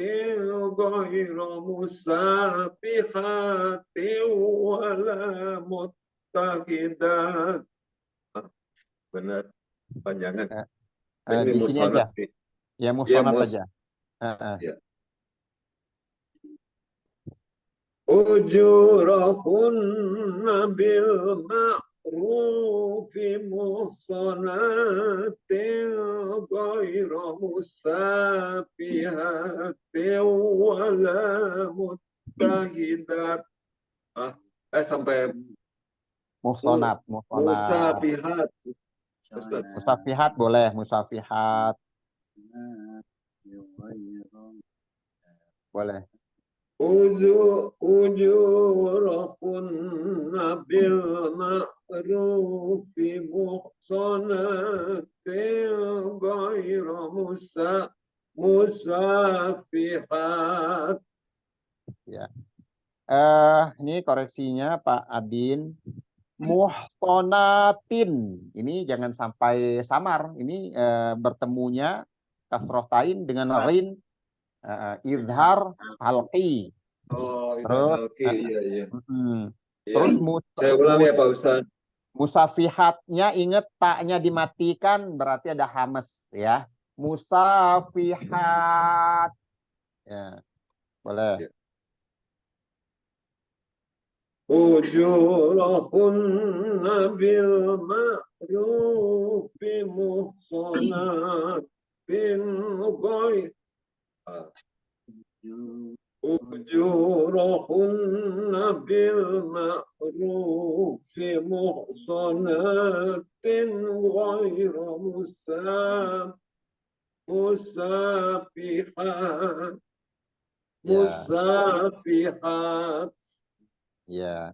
غير مسافحات ولا متخذات. Benar, panjangan. Ini Di sini aja. muhsanat. Ya Ya, muhsanat aja. ya. أجورهن بالمعروف محصنات غير مسافحات ولا متخذات. Sampai Muhsanat. musafihat. Ustaz. Musafihat boleh, musafihat boleh. أجورهن بالمعروف محصنات غير مسافحات. Ya. Ini koreksinya Pak Adin. Muhsonatin. Ini jangan sampai samar. Ini bertemunya kasrotain dengan rin. Izhar halqi. Oh, Terus, oke, iya. terus Saya ulang ya Pak Ustadz. musafihatnya ingat taknya dimatikan berarti ada hamas ya. Musafihat. Ya, boleh. أجورهن بالمعروف محصنات غير أجورهن بالمعروف محصنات غير مسافحات. Musafihat. Ya.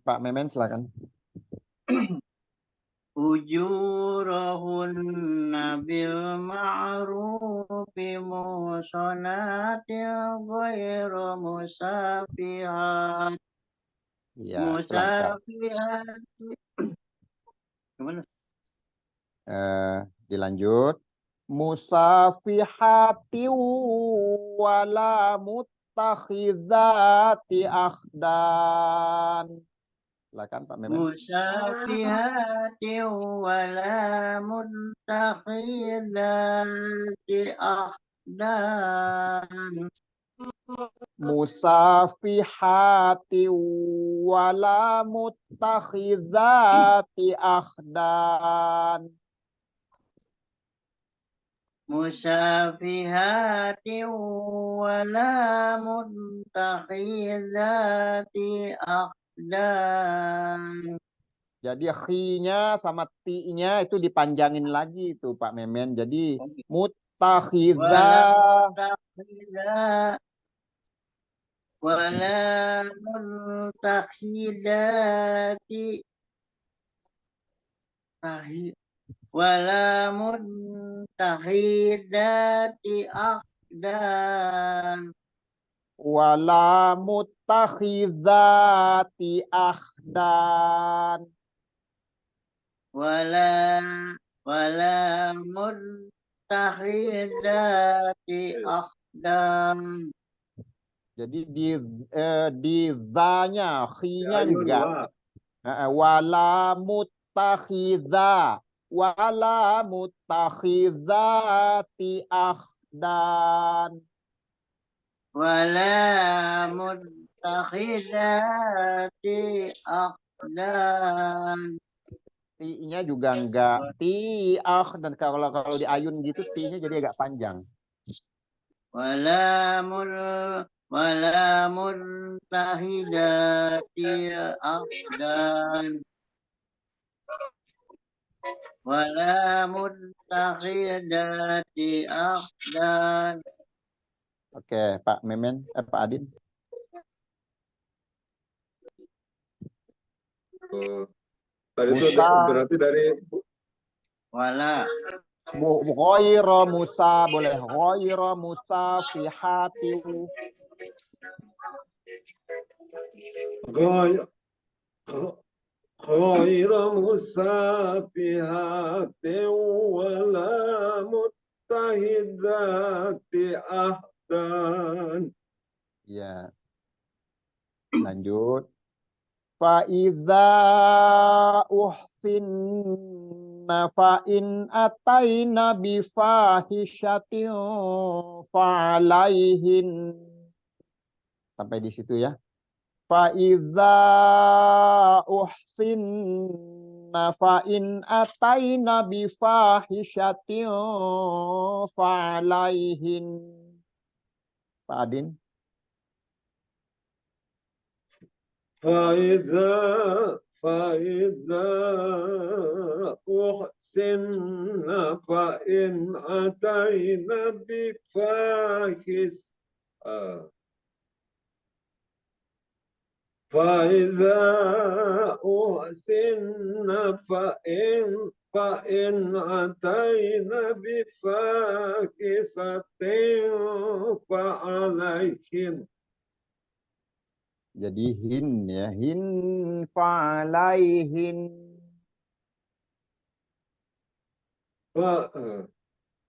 Pak Memen silakan. Ujurahunna bil ma'rufi muhsanatin ghairu musafihat. Ya, pelan-pelan. Gimana? Dilanjut. Musafihati wala muttakhidati akhdan. Silakan Pak Memen. Musafihati wala muntakhidati akhdan. Musafihati wala muttakhidati akhdan. Musafihati wala muntakhidati akhdan. Jadi khi-nya sama ti-nya itu dipanjangin lagi itu Pak Memen. Jadi muttakhidha wala muntakhidati wala muttakhidati akhdan. wala muttakhidati akhdan. wala muttakhidati akhdan. Jadi di za-nya, khi-nya Ayun enggak. Wala muttakhidha, wala muttakhidati akhdan. Wala muttakhidati akhdan. Ti-nya juga enggak. Ti akhdan, kalau diayun gitu ti-nya jadi agak panjang. Wala muttahidati akhdan. Wala muttakhidati akhdan. Oke, Pak Memen, Pak Adin. Tadi itu berarti dari Wala Ghaira Musa, boleh ghaira musafihati. ghaira musafihatin wala muttahidati ahdan. Ya. Lanjut. Fa idza uhsinna fa in ataina bi fahishatin fa alaihin. Sampai di situ ya. Fa idza uhsinna fa in ataina bi fahishatin fa alaihin. Pak Adin. فإذا أحسن فإن أتينا بفاحش فإذا أحسن فإن أتينا بفاحشة فعليهم. Jadi hin ya, hin fa'alaihin.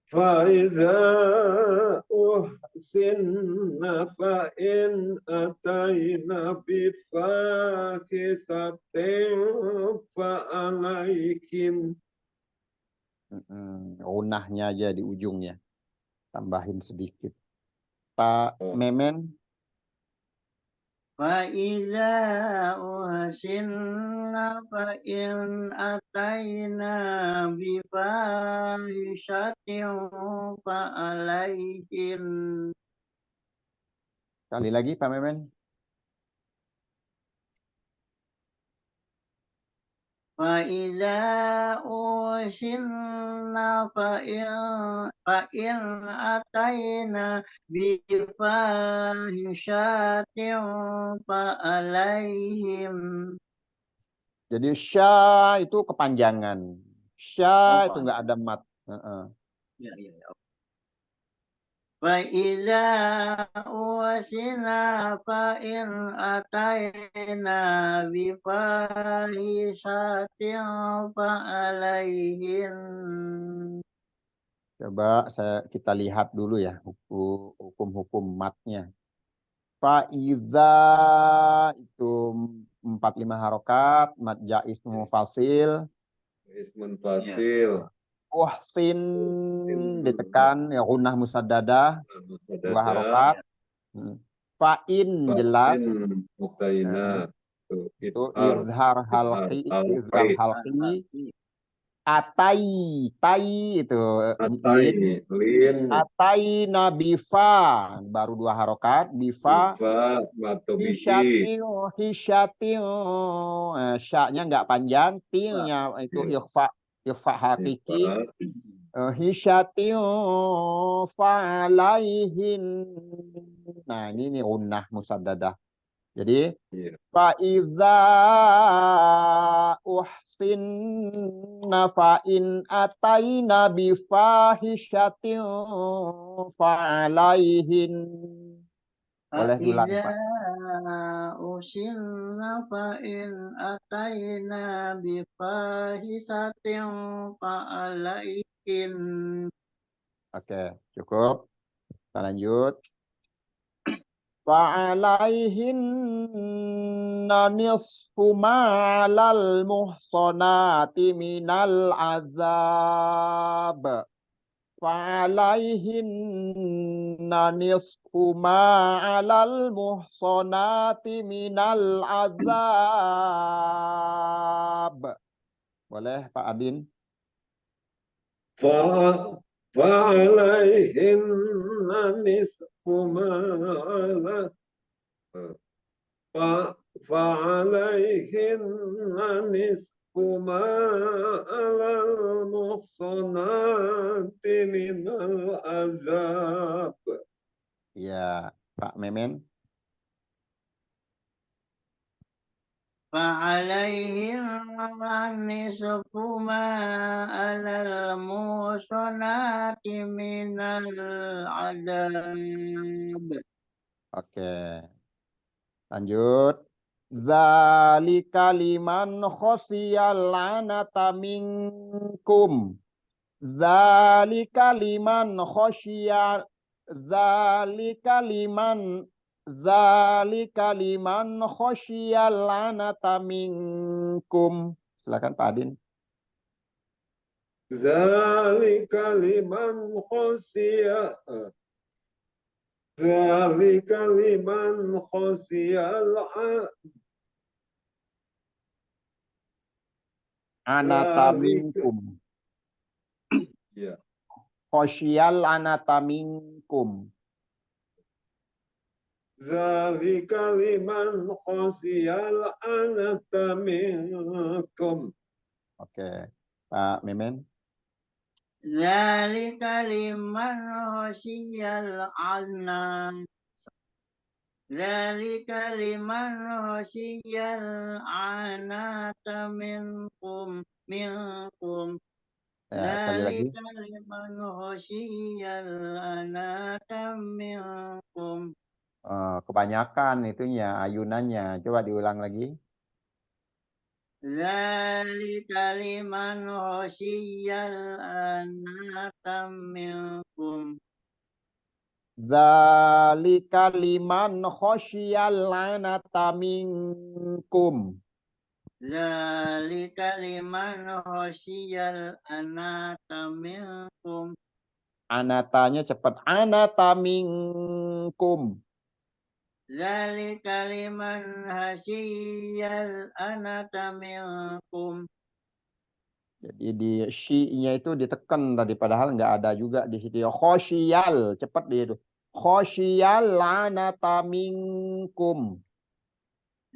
فإذا أحسن فإن أتينا بفاحشة فعليهم. Unahnya aja di ujungnya. Tambahin sedikit. Pak Memen. Fa'iza uhsinna fa'in ataina bifahishatin fa'alaihin. Sekali lagi Pak Memen. Fa'iza uhsinna fa'in ataina bifahishatin fa'alaihim. Jadi sya itu kepanjangan. Sya itu enggak ada mat. Ya. فإذا أوسنا فإن أتينا بفاحشة فعليهن. Coba kita lihat dulu ya hukum-hukum matnya. Faiza itu 45 harokat, mat jaiz mufasil. Ismun fasil. Uhsin ditekan ya gunnah musaddadah 2 harokat. Fa'in jelas. Fa'in mutaina. Itu izhar halqi. Tai itu Atai lin atai nabifa baru 2 harokat bifa fa matobi'i hisyatiu syaknya nggak panjang tilnya itu ikhfa hakiki hisyatiu fa'alaihin. Nah ini gunnah musaddadah. Jadi Fa'iza uhsinna fa'in ataina bifahisyatin fa'alaihin. Boleh diulang, Pak. Usinna fa'in ataina bifahisatin fa'alaihin. Oke, cukup. Kita lanjut. Fa'alaihinna nisfu ma'alal muhsanati minal azab. Fa'alaihinna nisfu ma'alal muhsanati minal azab. Boleh Pak Adin? fa'alaihinna nisfu ma'ala fa'alaihinna nisfu ma'alal muhsanati minal azab. Ya, Pak Memen. Fa'alaihinna nisfu ma'alal muhsanati minal adab. Oke. Lanjut. Zalika liman khosyal lanata minkum. Zalika liman khosyal zalika liman khosyal lanata minkum. Silakan Pak Adin. Zalika liman khosya Zalika liman khosyal Anata minkum. Ya. Khosyal anata minkum. Zalika liman khosyal anata minkum. Oke. Pak Memen. Zalika liman khosyal anat. Zalika liman khosyal anata minkum. Ya, sekali lagi. Zalika liman khosyal anata minkum. Kebanyakan itunya ayunannya. Coba diulang lagi. Zalika liman khosyal anata minkum. Zalika liman khosyal lanata minkum. Zalika liman khosyal anata minkum. Anatanya cepat. Anata minkum. Zalika liman khasyal anata minkum. Jadi di syi-nya itu ditekan tadi. Padahal nggak ada juga di situ. Khosyal. Cepat dia itu. Khosyal lanata minkum.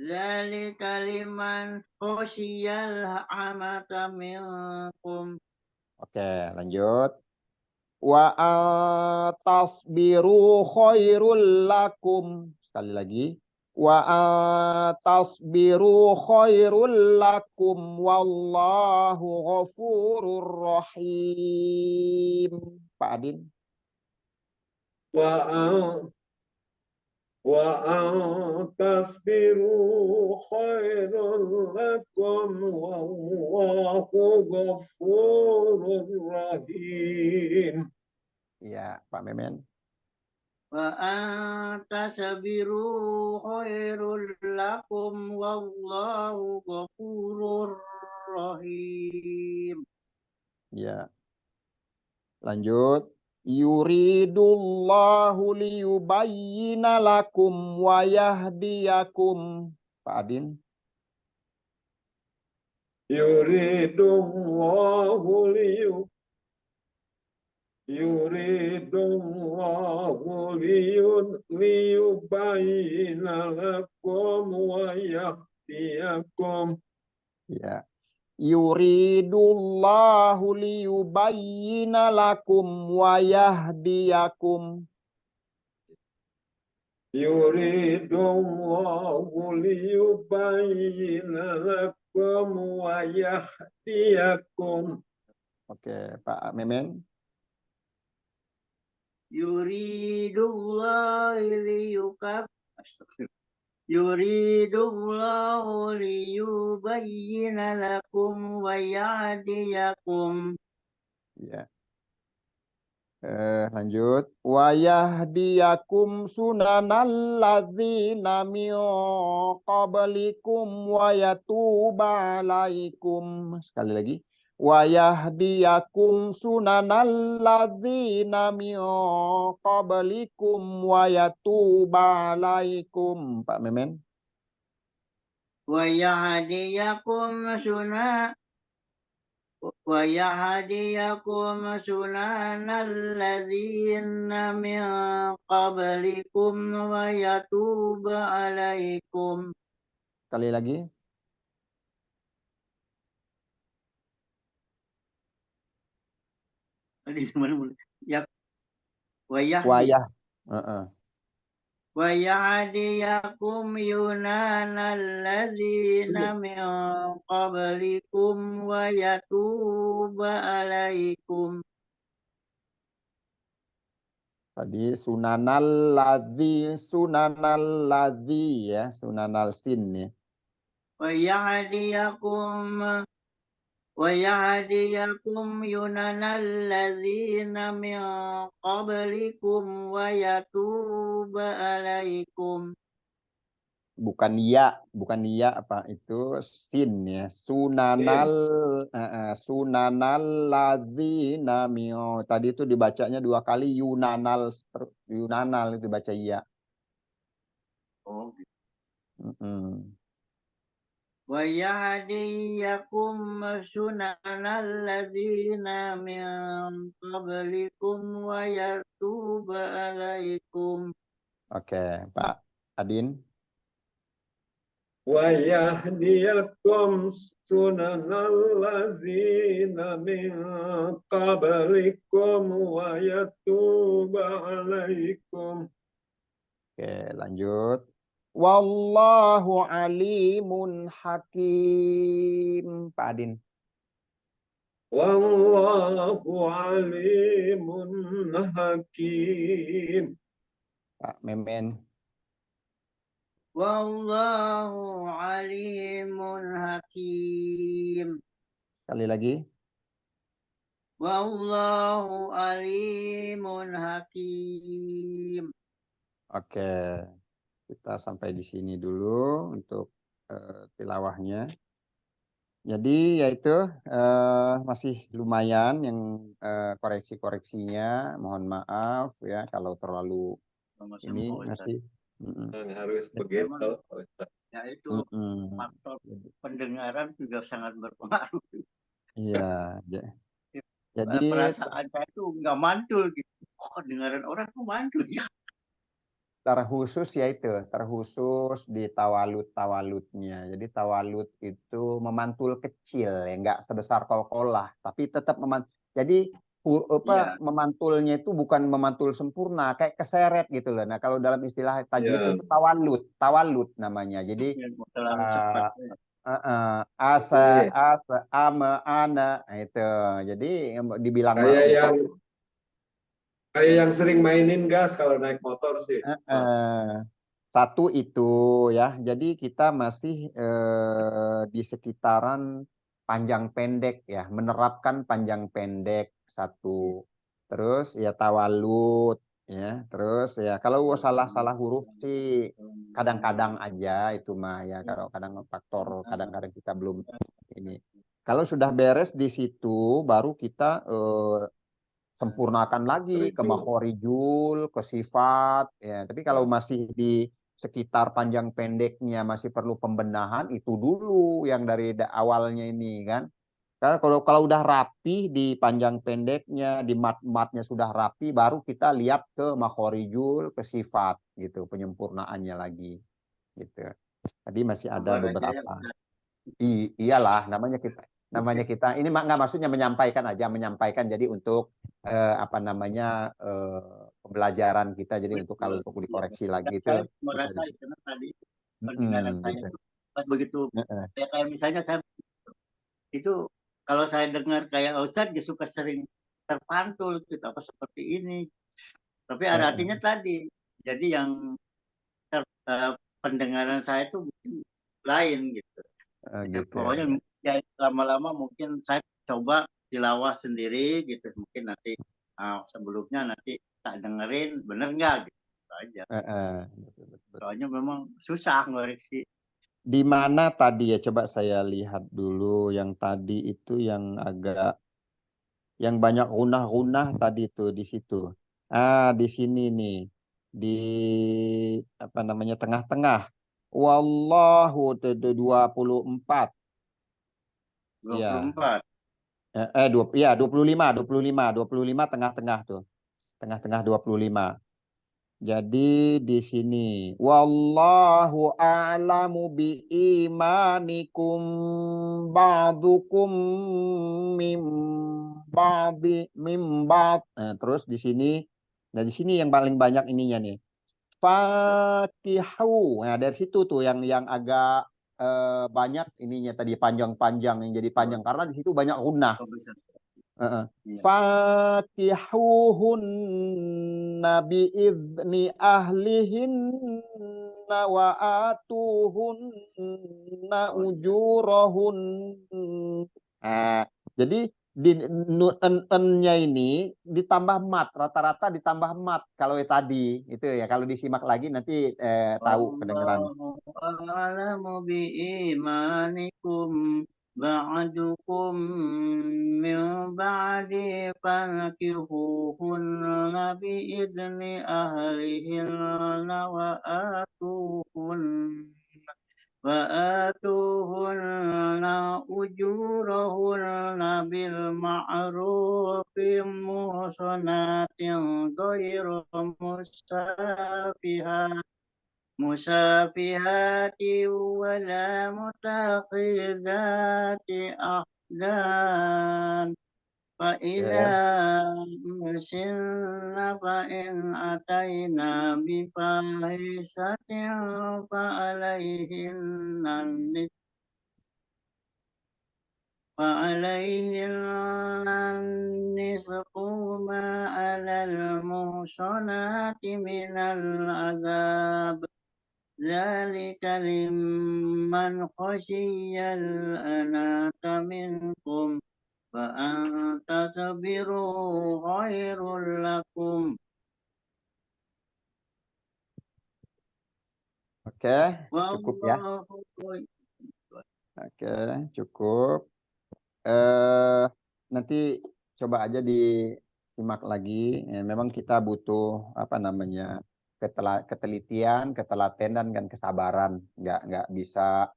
Zalika liman khasyal anata minkum. Oke, lanjut. Wa tasbiru khairul lakum. Sekali lagi. Wa tasbiru khairul lakum wallahu ghafurur rahim. Pak Adin. وأن وأن تصبروا خير لكم والله غفور رحيم. Ya, Pak Memen. وأن تصبروا خير لكم والله غفور رحيم. Ya. Lanjut. Yuridullahu liyubayyina lakum wa yahdiyakum. Pak Adin. Yuridullahu liyubayyina lakum wa yahdiyakum. Ya. Yuridullahu liyubayyina lakum wa yahdiyakum. Yuridullahu liyubayyina lakum wa yahdiyakum. Oke, Pak Memen. Yuridullahu liyubayyina lakum wa yahdiyakum. Ya. Lanjut. Wa yahdiyakum sunanal ladzina min qablikum wa yatuba alaikum. Sekali lagi. Wa yahdiyakum sunanal ladzina min qablikum wa yatuba alaikum. Pak Memen. Wa yahdiyakum sunanal ladzina min qablikum wa yatuba alaikum. Sekali lagi. Ya, wa Wayah. yahdiyakum yunanal ladzina min qablikum wa yatuba alaikum. Tadi sunanal ladzi ya, sunanal sin ya. Wa yahdiyakum yunanal ladzina min qablikum wa yatuba alaikum. Bukan ya apa itu sin ya. Sunanal ladzina min. Tadi itu dibacanya 2 kali yunanal itu baca ya. Oh. Wa yahdiyakum sunanal ladzina min qablikum wa yatuba alaikum. Oke, Pak Adin. Wa yahdiyakum sunanal ladzina min qablikum wa yatuba alaikum. Oke, lanjut. Wallahu alimun hakim. Pak Adin. Wallahu alimun hakim. Pak Memen. Wallahu alimun hakim. Sekali lagi. Wallahu alimun hakim. Oke. Kita sampai di sini dulu untuk tilawahnya. Jadi yaitu masih lumayan yang koreksi-koreksinya. Mohon maaf ya kalau terlalu ini masih. Harus begitu. Ya itu faktor pendengaran juga sangat berpengaruh. Iya. Jadi perasaan saya itu nggak mantul gitu. Oh, dengaran orang tuh mantul ya. Terkhusus ya itu, terkhusus di tawaludnya. Jadi tawalud itu memantul kecil ya, nggak sebesar kolkolah, tapi tetap memantul. Jadi memantulnya itu bukan memantul sempurna, kayak keseret gitu loh. Nah kalau dalam istilah tajwid itu tawalud namanya. Jadi ana itu. Jadi dibilang kayak yang Kayak yang sering mainin gas kalau naik motor sih. Satu itu ya, jadi kita masih di sekitaran panjang pendek ya, menerapkan panjang pendek satu. Terus ya tawalut ya, terus ya kalau salah-salah huruf sih kadang-kadang aja itu mah ya, kalau kadang faktor kadang-kadang kita belum ini. Kalau sudah beres di situ baru kita sempurnakan lagi ke makhorijul, ke sifat ya. Tapi kalau masih di sekitar panjang pendeknya masih perlu pembenahan, itu dulu yang dari awalnya ini kan. Karena kalau udah rapi di panjang pendeknya, di mat-matnya sudah rapi, baru kita lihat ke makhorijul, ke sifat gitu, penyempurnaannya lagi gitu. Tadi masih ada Sabar aja ya. beberapa. Iyalah, namanya kita ini nggak maksudnya menyampaikan jadi untuk apa namanya pembelajaran kita, jadi untuk kalau untuk dikoreksi lagi itu Saya bisa merasa di- karena tadi pendengaran saya gitu. itu pas begitu Heeh. kayak misalnya saya itu kalau saya dengar kayak Ustadz dia suka sering terpantul gitu apa seperti ini. Tapi ada Heeh. artinya tadi. Jadi yang pendengaran saya itu mungkin lain gitu. Ya, Gitu ya. pokoknya ya, lama-lama mungkin saya coba tilawah sendiri gitu. Mungkin nanti sebelumnya nanti tak dengerin bener nggak gitu aja. Heeh. Betul, betul, betul. Soalnya memang susah ngoreksi. Di mana tadi ya, coba saya lihat dulu yang tadi itu yang agak yang banyak runah-runah tadi tuh di situ. Di sini nih. Di apa namanya tengah-tengah. Wallahu 24. Iya. 24. Iya 25 tengah-tengah tuh. Tengah-tengah 25. Jadi di sini wallahu a'lamu bi imanikum ba'dukum mim ba'd. Terus di sini, nah di sini yang paling banyak ininya nih. Fatihu. Nah, dari situ tuh yang agak banyak ininya tadi panjang-panjang yang jadi panjang karena di situ banyak gunnah. Heeh. Iya. Fatihuhunna biizni ahlihinna wa atuhunna ujurahun. Nah, jadi di en-nya ini ditambah mat, rata-rata ditambah mat kalau yang tadi itu ya, kalau disimak lagi nanti tahu kedengeran. Wallahu a'lamu bi imanikum ba'dukum min ba'di fankihuhunna bi idni ahlihinna وآتوهن أجورهن بالمعروف محصنات غير مسافهات ولا متخذات أخدان فإذا Oke. أحسن فإن أتينا بفاحشة فعليهن النصف ما على المحصنات من العذاب ذلك لمن خشي الأنات منكم وأن تصبروا خير لكم Oke, cukup ya. والله Oke, cukup. Nanti coba aja disimak lagi. Memang kita butuh apa namanya ketelitian, ketelatenan dan kesabaran. Nggak bisa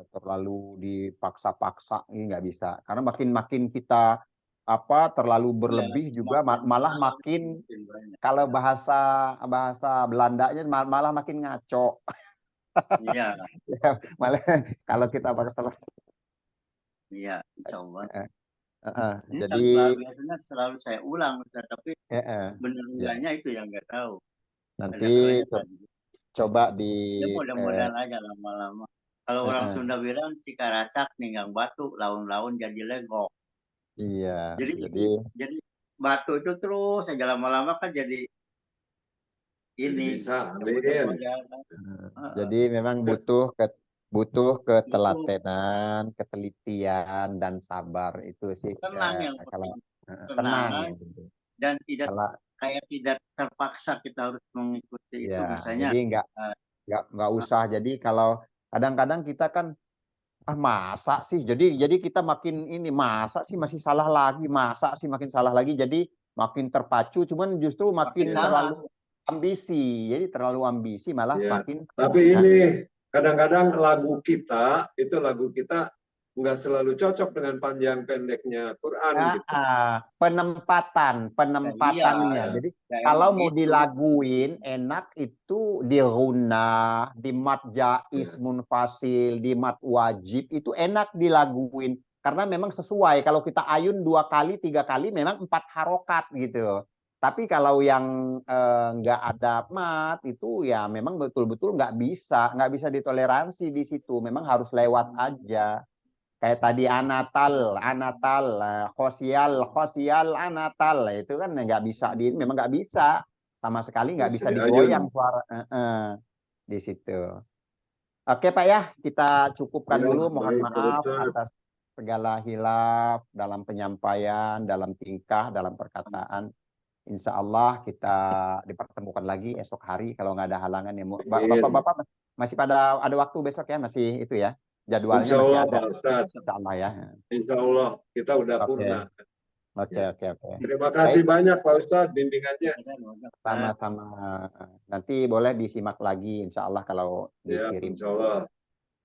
terlalu dipaksa-paksa, ini nggak bisa. Karena makin kita apa terlalu ya berlebih juga semakin malah lama makin, semakin banyak. kalau bahasa bahasa Belandanya malah makin ngaco. Iya, Ya, malah kalau kita paksa. iya, insya Allah. Ini Jadi biasanya selalu saya ulang, Ustaz, tapi eh, eh, benar ya, enggaknya itu yang nggak tahu. nanti Kadang-kadangnya co- tadi. coba di Ya eh, mudah-mudahan aja lama-lama. Kalau eh, orang eh, Sunda bilang cikaracak ninggang batu, laun-laun jadi legok. iya, Jadi jadi jadi batu itu terus saja lama-lama kan jadi ini. Bisa, Cepet amin. Jadi memang butuh ketelatenan, ketelitian dan sabar itu sih tenang yang kalau penting, tenang tenang ya gitu. dan tidak Kalau kayak tidak terpaksa kita harus mengikuti itu ya misalnya. jadi eh, nggak usah. Jadi kalau kadang-kadang kita kan masa sih jadi kita makin ini masa sih masih salah lagi, masa sih makin salah lagi, jadi makin terpacu, cuman justru makin makin salah. terlalu ambisi, jadi terlalu ambisi malah Ya. makin Tapi ini kadang-kadang lagu kita nggak selalu cocok dengan panjang pendeknya Quran gitu. penempatannya. Iya, Jadi ya kalau emang mau gitu. dilaguin enak itu di runah, di mat jais munfasil, di mat wajib itu enak dilaguin karena memang sesuai. Kalau kita ayun 2 kali 3 kali memang 4 harokat gitu. Tapi kalau yang nggak ada mat itu ya memang betul-betul nggak bisa ditoleransi di situ. Memang harus lewat aja. Kayak tadi anatal, khosial, anatal, itu kan nggak bisa memang nggak bisa sama sekali, nggak bisa digoyang Ayun. suara di situ. Oke Pak ya, kita cukupkan Ya, dulu. Mohon baik Pak maaf Ustadz. atas segala hilaf dalam penyampaian, dalam tingkah, dalam perkataan. Insya Allah kita dipertemukan lagi esok hari kalau nggak ada halangan ya. Amin. Bapak-bapak masih pada ada waktu besok ya, masih itu ya, jadwalnya Insya masih Allah ada. Pak Ustadz. Insya Allah ya. Insya Allah kita udah Oke, purna. oke, Ya. oke, oke. Terima kasih Baik, banyak Pak Ustadz bimbingannya. sama-sama. Nanti boleh disimak lagi, insya Allah kalau Ya, dikirim. Insya Allah.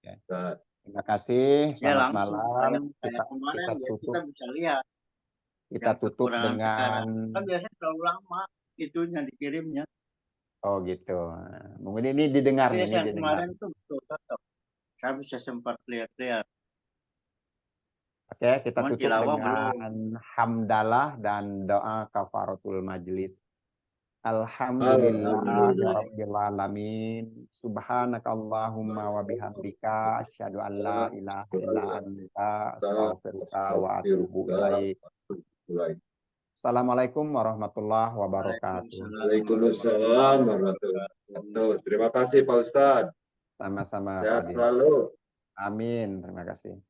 Ya. Ustadz. Terima kasih. Ya Selamat langsung malam. kayak kemarin Kita ya tutup. kita bisa lihat Kita yang tutup kekurangan sekarang. dengan Kan biasanya terlalu lama itunya dikirimnya. oh gitu. Mungkin ini didengar Tapi nih, ini yang didengar. kemarin tuh betul cocok. Saya bisa sempat lihat-lihat. Oke, kita Cuman tutup tilawah belum. dengan hamdalah dan doa kafaratul majlis. Alhamdulillah Alhamdulillah. rabbil alamin. Subhanakallahumma wa bihamdika asyhadu an la ilaha illa anta astaghfiruka wa atubu ilaik. Assalamualaikum warahmatullahi wabarakatuh. Waalaikumsalam warahmatullahi wabarakatuh. Terima kasih Pak Ustadz. Sama-sama Pak Sehat Adi. selalu. Amin. Terima kasih.